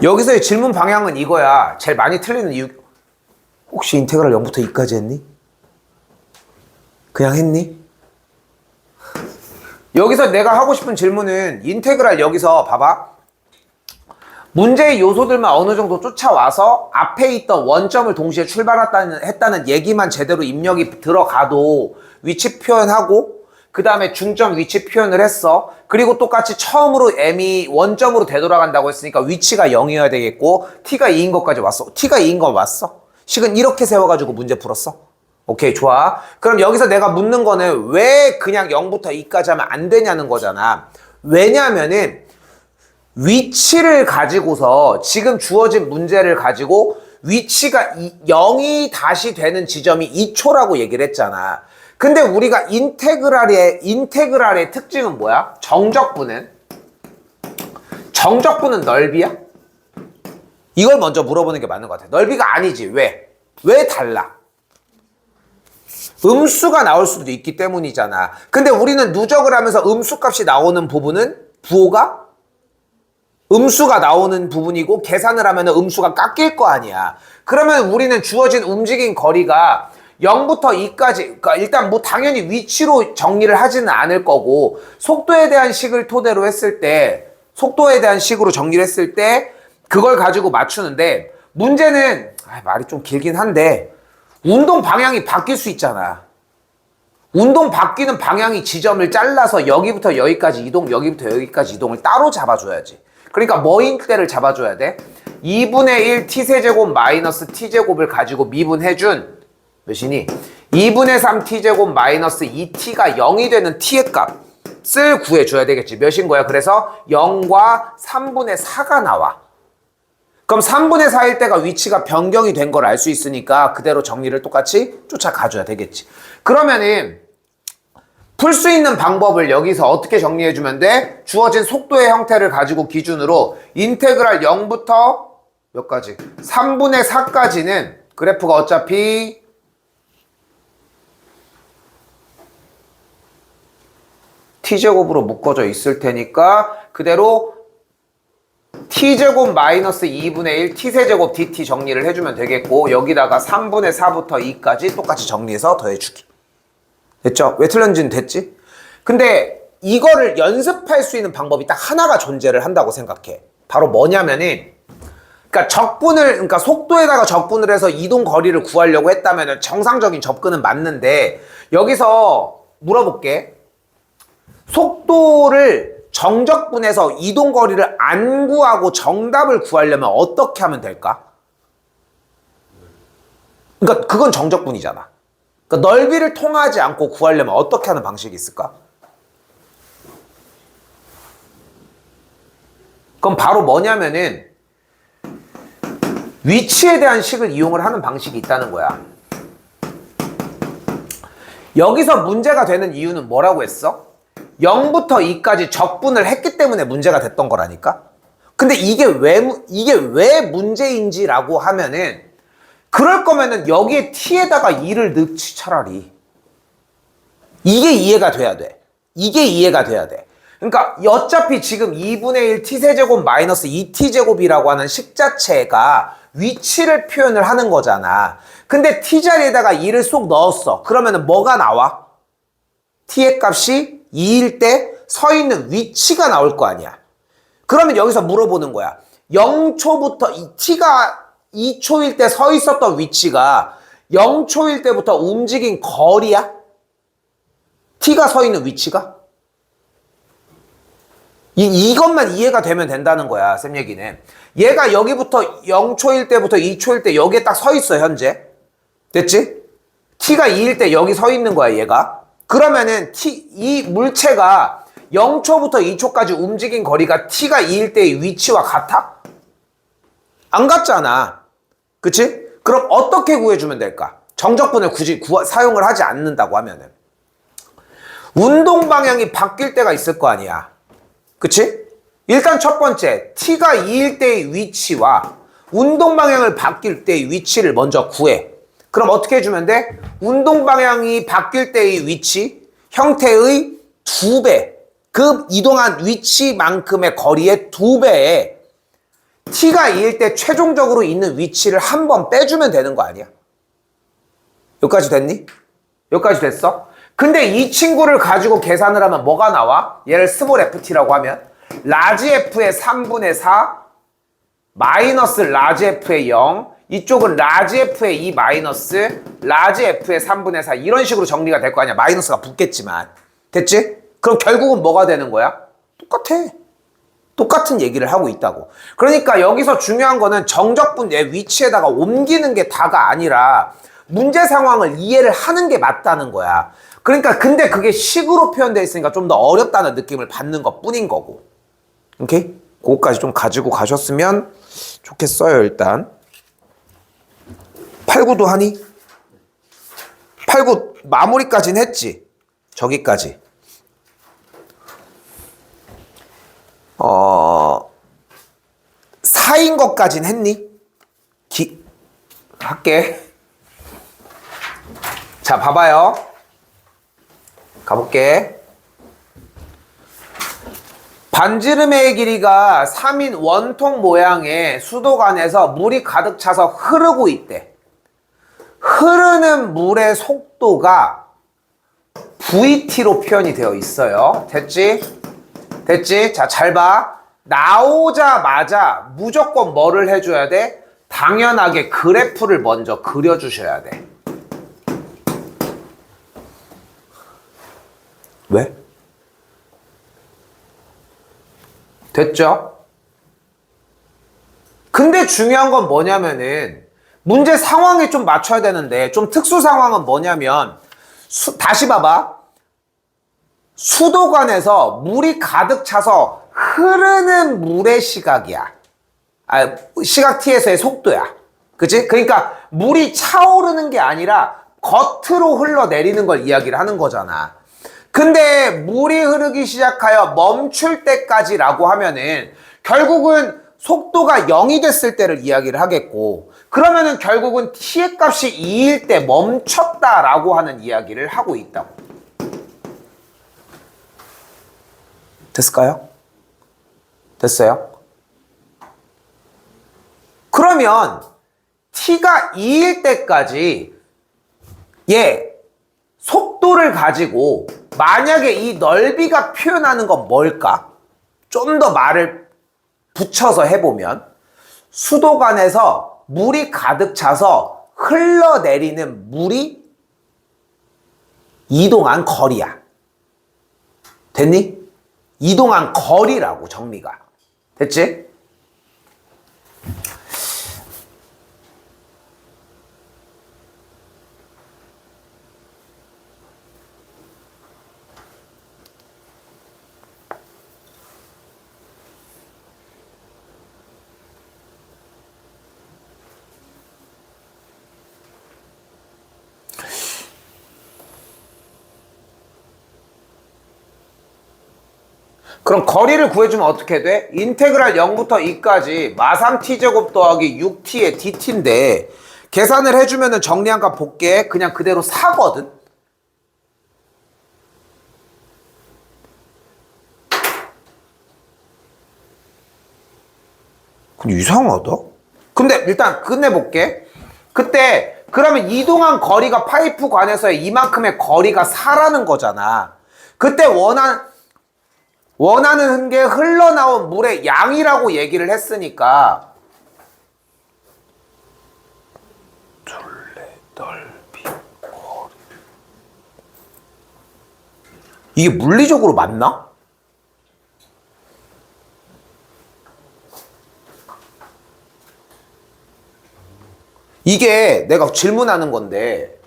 [SPEAKER 1] 여기서의 질문 방향은 이거야. 제일 많이 틀리는 이유. 혹시 인테그랄 0부터 2까지 했니? 그냥 했니? 여기서 내가 하고 싶은 질문은 인테그랄 여기서 봐봐. 문제의 요소들만 어느 정도 쫓아와서 앞에 있던 원점을 동시에 출발했다는 얘기만 제대로 입력이 들어가도 위치 표현하고 그 다음에 중점 위치 표현을 했어. 그리고 똑같이 처음으로 m이 원점으로 되돌아간다고 했으니까 위치가 0이어야 되겠고 t가 2인 것까지 왔어. t가 2인 건 왔어. 식은 이렇게 세워가지고 문제 풀었어. 오케이, 좋아. 그럼 여기서 내가 묻는 거는 왜 그냥 0부터 2까지 하면 안 되냐는 거잖아. 왜냐면은 위치를 가지고서 지금 주어진 문제를 가지고 위치가 0이 다시 되는 지점이 2초라고 얘기를 했잖아. 근데 우리가 인테그랄의 특징은 뭐야? 정적분은 넓이야? 이걸 먼저 물어보는 게 맞는 것 같아. 넓이가 아니지. 왜? 왜 달라? 음수가 나올 수도 있기 때문이잖아. 근데 우리는 누적을 하면서 음수값이 나오는 부분은 부호가 음수가 나오는 부분이고 계산을 하면 음수가 깎일 거 아니야. 그러면 우리는 주어진 움직인 거리가 0부터 2까지, 그러니까 일단 뭐 당연히 위치로 정리를 하지는 않을 거고, 속도에 대한 식을 토대로 했을 때, 속도에 대한 식으로 정리를 했을 때, 그걸 가지고 맞추는데, 문제는, 말이 좀 길긴 한데, 운동 방향이 바뀔 수 있잖아. 운동 바뀌는 방향이 지점을 잘라서 여기부터 여기까지 이동, 여기부터 여기까지 이동을 따로 잡아줘야지. 그러니까 뭐인 때를 잡아줘야 돼? 2분의 1 t세제곱 마이너스 t제곱을 가지고 미분해준 몇이니? 2분의 3 t제곱 마이너스 2t가 0이 되는 t의 값을 구해줘야 되겠지. 몇인 거야? 그래서 0과 3분의 4가 나와. 그럼 3분의 4일 때가 위치가 변경이 된 걸 알 수 있으니까 그대로 정리를 똑같이 쫓아가줘야 되겠지. 그러면은 풀 수 있는 방법을 여기서 어떻게 정리해주면 돼? 주어진 속도의 형태를 가지고 기준으로 인테그랄 0부터 몇 가지? 3분의 4까지는 그래프가 어차피 t제곱으로 묶어져 있을 테니까 그대로 t제곱 마이너스 2분의 1 t세제곱 dt 정리를 해주면 되겠고, 여기다가 3분의 4부터 2까지 똑같이 정리해서 더해주기. 됐죠? 왜 틀렸는지는 됐지? 근데 이거를 연습할 수 있는 방법이 딱 하나가 존재를 한다고 생각해. 바로 뭐냐면은, 그러니까 속도에다가 적분을 해서 이동 거리를 구하려고 했다면 정상적인 접근은 맞는데, 여기서 물어볼게. 속도를 정적분해서 이동 거리를 안 구하고 정답을 구하려면 어떻게 하면 될까? 그러니까 그건 정적분이잖아. 그러니까 넓이를 통하지 않고 구하려면 어떻게 하는 방식이 있을까? 그럼 바로 뭐냐면은 위치에 대한 식을 이용을 하는 방식이 있다는 거야. 여기서 문제가 되는 이유는 뭐라고 했어? 0부터 2까지 적분을 했기 때문에 문제가 됐던 거라니까? 근데 이게 왜 문제인지라고 하면은, 그럴 거면은 여기에 t에다가 2를 넣지 차라리. 이게 이해가 돼야 돼. 이게 이해가 돼야 돼. 그러니까 어차피 지금 2분의 1 t세제곱 마이너스 2t제곱이라고 하는 식 자체가 위치를 표현을 하는 거잖아. 근데 t 자리에다가 2를 쏙 넣었어. 그러면은 뭐가 나와? t의 값이 2일 때 서 있는 위치가 나올 거 아니야. 그러면 여기서 물어보는 거야. 0초부터 t가 2초일 때 서 있었던 위치가 0초일 때부터 움직인 거리야? t가 서 있는 위치가? 이것만 이해가 되면 된다는 거야, 쌤 얘기는. 얘가 여기부터 0초일 때부터 2초일 때 여기에 딱 서 있어, 현재. 됐지? t가 2일 때 여기 서 있는 거야, 얘가. 그러면은 이 물체가 0초부터 2초까지 움직인 거리가 t가 2일 때의 위치와 같아? 안 같잖아. 그치? 그럼 어떻게 구해주면 될까? 정적분을 굳이 사용을 하지 않는다고 하면은. 운동 방향이 바뀔 때가 있을 거 아니야. 그치? 일단 첫 번째, t가 2일 때의 위치와 운동 방향을 바뀔 때의 위치를 먼저 구해. 그럼 어떻게 해주면 돼? 운동 방향이 바뀔 때의 위치, 형태의 2배, 그 이동한 위치만큼의 거리의 2배에 t가 2일 때 최종적으로 있는 위치를 한 번 빼주면 되는 거 아니야? 여기까지 됐니? 여기까지 됐어? 근데 이 친구를 가지고 계산을 하면 뭐가 나와? 얘를 스몰 ft라고 하면 라지 f의 3분의 4 마이너스 라지 f의 0 이쪽은 라지 f의 2 마이너스 라지 f의 3분의 4 이런 식으로 정리가 될 거 아니야. 마이너스가 붙겠지만. 됐지? 그럼 결국은 뭐가 되는 거야? 똑같아. 똑같은 얘기를 하고 있다고. 그러니까 여기서 중요한 거는 정적분의 위치에다가 옮기는 게 다가 아니라 문제 상황을 이해를 하는 게 맞다는 거야. 그러니까 근데 그게 식으로 표현되어 있으니까 좀 더 어렵다는 느낌을 받는 것 뿐인 거고. 오케이? 그거까지 좀 가지고 가셨으면 좋겠어요. 일단 8, 9도 하니? 8, 9 마무리까지는 했지. 저기까지. 4인 것까진 했니? 할게. 자, 봐봐요. 가볼게. 반지름의 길이가 3인 원통 모양의 수도관에서 물이 가득 차서 흐르고 있대. 흐르는 물의 속도가 VT로 표현이 되어 있어요. 됐지? 됐지? 자, 잘 봐. 나오자마자 무조건 뭐를 해줘야 돼? 당연하게 그래프를 먼저 그려주셔야 돼. 왜? 됐죠? 근데 중요한 건 뭐냐면은 문제 상황에 좀 맞춰야 되는데 좀 특수 상황은 뭐냐면 다시 봐봐. 수도관에서 물이 가득 차서 흐르는 물의 시각이야. 시각 t에서의 속도야. 그치? 그러니까 물이 차오르는 게 아니라 겉으로 흘러내리는 걸 이야기를 하는 거잖아. 근데 물이 흐르기 시작하여 멈출 때까지라고 하면은 결국은 속도가 0이 됐을 때를 이야기를 하겠고 그러면은 결국은 t의 값이 2일 때 멈췄다라고 하는 이야기를 하고 있다고. 됐을까요? 됐어요? 그러면 t가 2일 때까지 속도를 가지고 만약에 이 넓이가 표현하는 건 뭘까? 좀 더 말을 붙여서 해보면 수도관에서 물이 가득 차서 흘러내리는 물이 이동한 거리야. 됐니? 이동한 거리라고 정리가. 됐지? 그럼 거리를 구해주면 어떻게 돼? 인테그랄 0부터 2까지 마삼 t제곱 더하기 6t의 dt인데 계산을 해주면 정리한 값 볼게. 그냥 그대로 4거든? 근데 이상하다. 근데 일단 끝내볼게. 그때 그러면 이동한 거리가 파이프 관에서의 이만큼의 거리가 4라는 거잖아. 그때 원하는 게 흘러나온 물의 양이라고 얘기를 했으니까 둘레 넓이 거리 이게 물리적으로 맞나? 이게 내가 질문하는 건데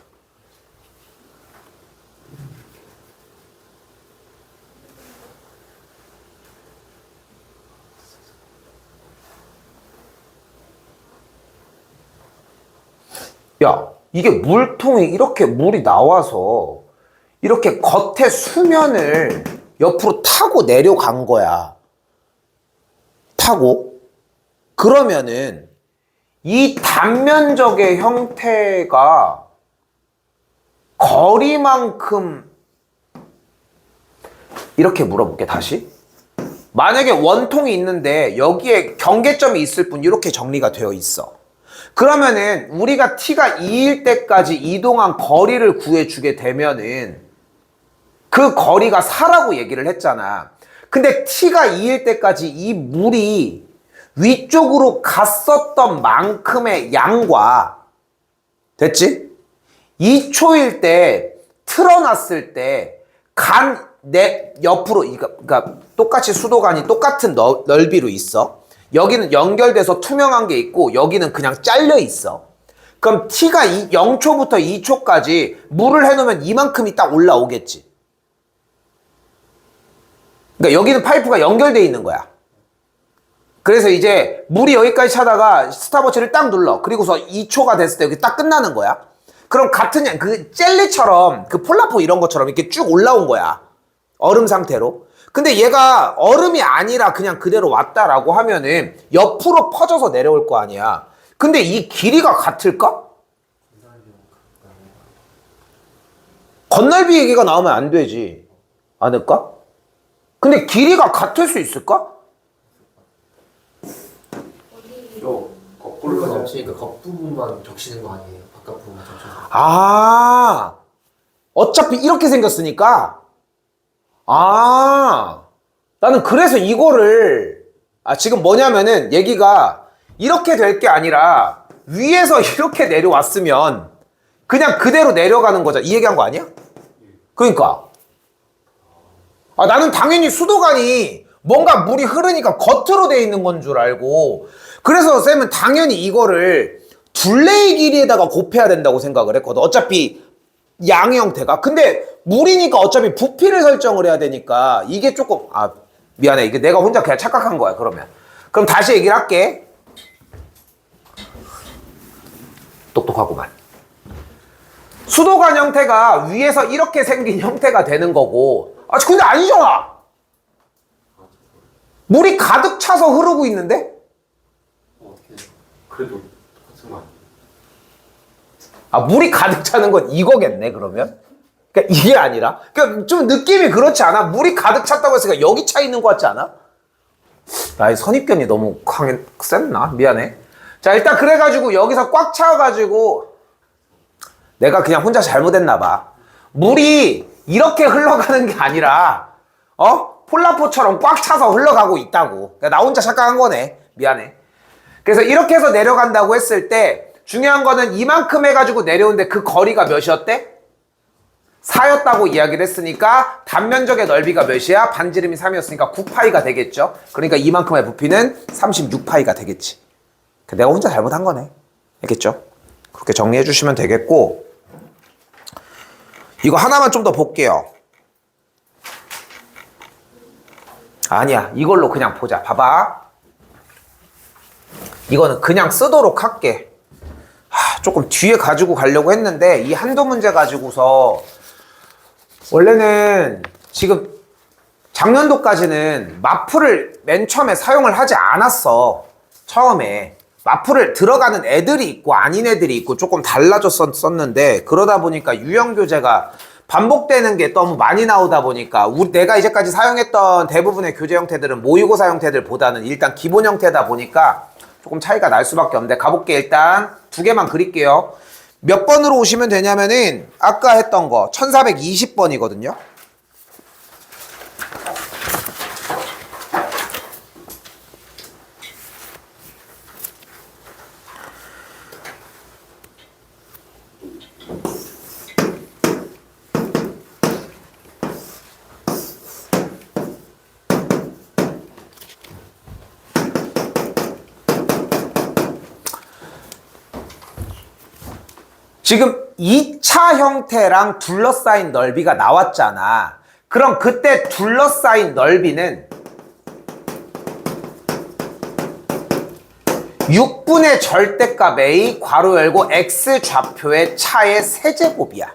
[SPEAKER 1] 야, 이게 물통이 이렇게 물이 나와서 이렇게 겉에 수면을 옆으로 타고 내려간 거야. 타고. 그러면은 이 단면적의 형태가 거리만큼 이렇게 물어볼게 다시. 만약에 원통이 있는데 여기에 경계점이 있을 뿐 이렇게 정리가 되어 있어. 그러면은 우리가 t가 2일 때까지 이동한 거리를 구해주게 되면은 그 거리가 4라고 얘기를 했잖아. 근데 t가 2일 때까지 이 물이 위쪽으로 갔었던 만큼의 양과 됐지? 2초일 때 틀어놨을 때 내 옆으로 그러니까 똑같이 수도관이 똑같은 넓이로 있어. 여기는 연결돼서 투명한 게 있고 여기는 그냥 잘려 있어. 그럼 t가 0초부터 2초까지 물을 해놓으면 이만큼이 딱 올라오겠지. 그러니까 여기는 파이프가 연결돼 있는 거야. 그래서 이제 물이 여기까지 차다가 스탑워치를 딱 눌러. 그리고서 2초가 됐을 때 여기 딱 끝나는 거야. 그럼 같은 양, 그 젤리처럼 그 폴라포 이런 것처럼 이렇게 쭉 올라온 거야. 얼음 상태로. 근데 얘가 얼음이 아니라 그냥 그대로 왔다라고 하면은 옆으로 퍼져서 내려올 거 아니야. 근데 이 길이가 같을까? 건널비 얘기가 나오면 안 되지 않을까? 근데 길이가 같을 수 있을까?
[SPEAKER 3] 거꾸로 적시니까 겉부분만 적시는 거 아니에요? 바깥 부분만 적시는 거.
[SPEAKER 1] 아, 어차피 이렇게 생겼으니까. 나는 그래서 이거를 지금 뭐냐면은 얘기가 이렇게 될 게 아니라 위에서 이렇게 내려왔으면 그냥 그대로 내려가는 거잖아. 이 얘기한 거 아니야? 그러니까 나는 당연히 수도관이 뭔가 물이 흐르니까 겉으로 돼 있는 건 줄 알고, 그래서 쌤은 당연히 이거를 둘레의 길이에다가 곱해야 된다고 생각을 했거든. 어차피 양의 형태가. 근데 물이니까 어차피 부피를 설정을 해야 되니까 이게 조금 미안해. 이게 내가 혼자 그냥 착각한 거야. 그럼 다시 얘기를 할게. 똑똑하구만. 수도관 형태가 위에서 이렇게 생긴 형태가 되는 거고, 근데 아니잖아. 물이 가득 차서 흐르고 있는데?
[SPEAKER 3] 어떻게 그래도 똑같은 거 아니에요?
[SPEAKER 1] 물이 가득 차는 건 이거겠네, 그러면? 그러니까 이게 아니라? 그러니까 좀 느낌이 그렇지 않아? 물이 가득 찼다고 했으니까 여기 차 있는 것 같지 않아? 나의 선입견이 너무 셌나? 미안해. 자, 일단 그래가지고 여기서 꽉 차가지고 내가 그냥 혼자 잘못했나 봐. 물이 이렇게 흘러가는 게 아니라 폴라포처럼 꽉 차서 흘러가고 있다고. 그러니까 나 혼자 착각한 거네. 미안해. 그래서 이렇게 해서 내려간다고 했을 때 중요한 거는 이만큼 해가지고 내려오는데 그 거리가 몇이었대? 4였다고 이야기를 했으니까 단면적의 넓이가 몇이야? 반지름이 3이었으니까 9파이가 되겠죠. 그러니까 이만큼의 부피는 36파이가 되겠지. 내가 혼자 잘못한 거네. 알겠죠? 그렇게 정리해 주시면 되겠고, 이거 하나만 좀 더 볼게요. 아니야, 이걸로 그냥 보자. 봐봐. 이거는 그냥 쓰도록 할게. 조금 뒤에 가지고 가려고 했는데 이 한두 문제 가지고서, 원래는 지금 작년도까지는 마프를 맨 처음에 사용을 하지 않았어. 처음에 마프를 들어가는 애들이 있고 아닌 애들이 있고 조금 달라졌었는데, 그러다 보니까 유형 교재가 반복되는 게 너무 많이 나오다 보니까 내가 이제까지 사용했던 대부분의 교재 형태들은 모의고사 형태들보다는 일단 기본 형태다 보니까 조금 차이가 날 수밖에 없는데, 가볼게. 일단 두 개만 그릴게요. 몇 번으로 오시면 되냐면은 아까 했던 거 1420번이거든요. 지금 2차 형태랑 둘러싸인 넓이가 나왔잖아. 그럼 그때 둘러싸인 넓이는 6분의 절대값 A 괄호 열고 x 좌표의 차의 세제곱이야.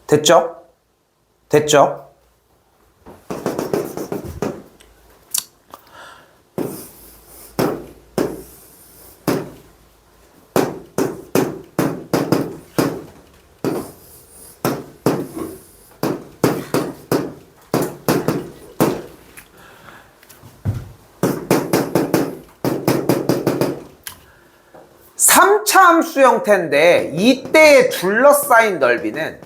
[SPEAKER 1] 됐죠? 됐죠? 함수 형태인데 이때의 둘러싸인 넓이는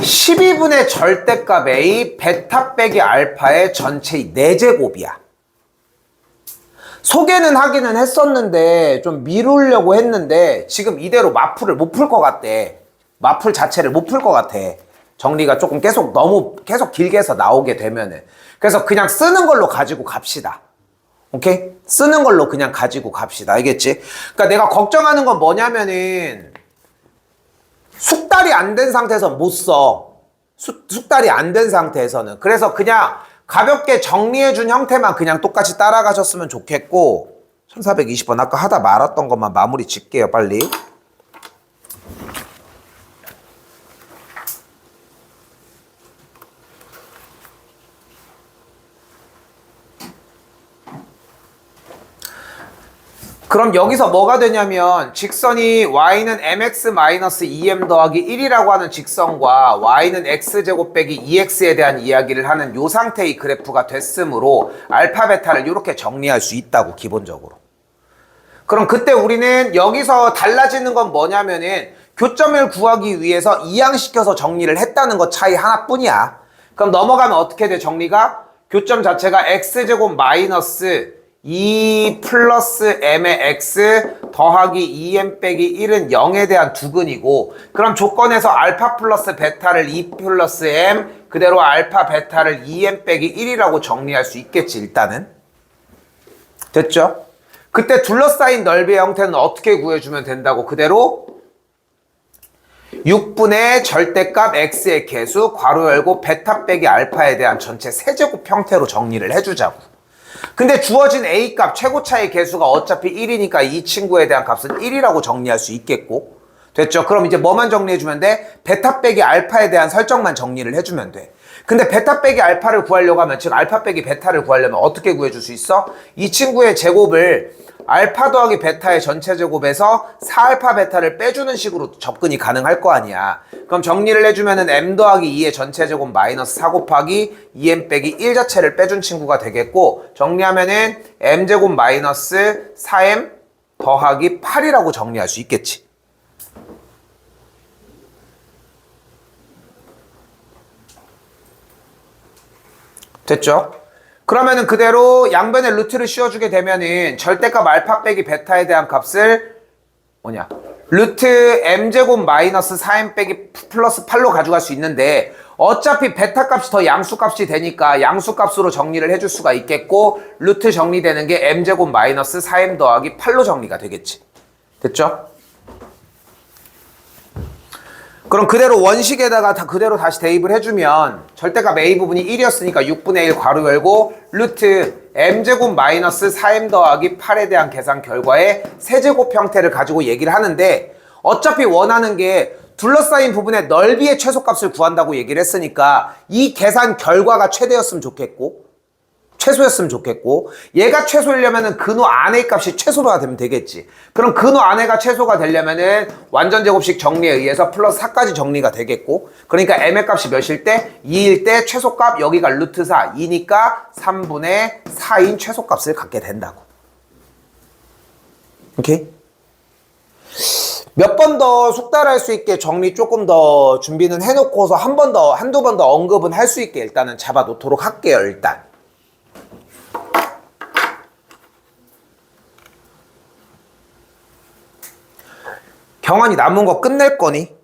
[SPEAKER 1] 12분의 절대값 A 베타 빼기 알파의 전체의 4제곱이야. 소개는 하기는 했었는데 좀 미루려고 했는데 지금 이대로 마풀을 못 풀 것 같대. 마풀 자체를 못 풀 것 같아. 정리가 조금 계속 길게 해서 나오게 되면은. 그래서 그냥 쓰는 걸로 가지고 갑시다. 오케이? 쓰는 걸로 그냥 가지고 갑시다. 알겠지? 그러니까 내가 걱정하는 건 뭐냐면은 숙달이 안 된 상태에서 못 써. 숙달이 안 된 상태에서는. 그래서 그냥 가볍게 정리해준 형태만 그냥 똑같이 따라가셨으면 좋겠고 1420번 아까 하다 말았던 것만 마무리 짓게요. 빨리. 그럼 여기서 뭐가 되냐면 직선이 y는 mx-2m 더하기 1이라고 하는 직선과 y는 x제곱 빼기 2x에 대한 이야기를 하는 요 상태의 그래프가 됐으므로 알파 베타를 이렇게 정리할 수 있다고 기본적으로. 그럼 그때 우리는 여기서 달라지는 건 뭐냐면은 교점을 구하기 위해서 이항시켜서 정리를 했다는 것 차이 하나뿐이야. 그럼 넘어가면 어떻게 돼 정리가? 교점 자체가 x제곱 마이너스 2 플러스 m의 x 더하기 2m 빼기 1은 0에 대한 두근이고 그럼 조건에서 알파 플러스 베타를 2 플러스 m 그대로 알파 베타를 2m 빼기 1이라고 정리할 수 있겠지 일단은. 됐죠? 그때 둘러싸인 넓이의 형태는 어떻게 구해주면 된다고 그대로 6분의 절대값 x의 개수 괄호 열고 베타 빼기 알파에 대한 전체 세제곱 형태로 정리를 해주자고. 근데 주어진 A값 최고차의 개수가 어차피 1이니까 이 친구에 대한 값은 1이라고 정리할 수 있겠고 됐죠? 그럼 이제 뭐만 정리해주면 돼? 베타 빼기 알파에 대한 설정만 정리를 해주면 돼. 근데 베타 빼기 알파를 구하려고 하면 즉 알파 빼기 베타를 구하려면 어떻게 구해줄 수 있어? 이 친구의 제곱을 알파 더하기 베타의 전체 제곱에서 4알파 베타를 빼주는 식으로 접근이 가능할 거 아니야. 그럼 정리를 해주면은 m 더하기 2의 전체 제곱 마이너스 4 곱하기 2m 빼기 1 자체를 빼준 친구가 되겠고 정리하면은 m 제곱 마이너스 4m 더하기 8이라고 정리할 수 있겠지. 됐죠? 그러면은 그대로 양변에 루트를 씌워주게 되면은 절대값 알파 빼기 베타에 대한 값을 뭐냐 루트 m제곱 마이너스 4m 빼기 플러스 8로 가져갈 수 있는데 어차피 베타 값이 더 양수 값이 되니까 양수 값으로 정리를 해줄 수가 있겠고 루트 정리되는 게 m제곱 마이너스 4m 더하기 8로 정리가 되겠지. 됐죠? 그럼 그대로 원식에다가 그대로 다시 대입을 해주면 절대값 A 부분이 1이었으니까 6분의 1 괄호 열고 루트 m제곱 마이너스 4m 더하기 8에 대한 계산 결과의 세제곱 형태를 가지고 얘기를 하는데 어차피 원하는 게 둘러싸인 부분의 넓이의 최소값을 구한다고 얘기를 했으니까 이 계산 결과가 최대였으면 좋겠고 최소였으면 좋겠고 얘가 최소이려면은 근호 안의 값이 최소가 되면 되겠지. 그럼 근호 안에가 최소가 되려면은 완전 제곱식 정리에 의해서 플러스 4까지 정리가 되겠고 그러니까 m의 값이 몇일 때? 2일 때 최소값 여기가 루트 4 2니까 3분의 4인 최소값을 갖게 된다고. 오케이? 몇 번 더 숙달할 수 있게 정리 조금 더 준비는 해놓고서 한 번 더 한두 번 더 언급은 할 수 있게 일단은 잡아놓도록 할게요. 일단 경환이 남은 거 끝낼 거니?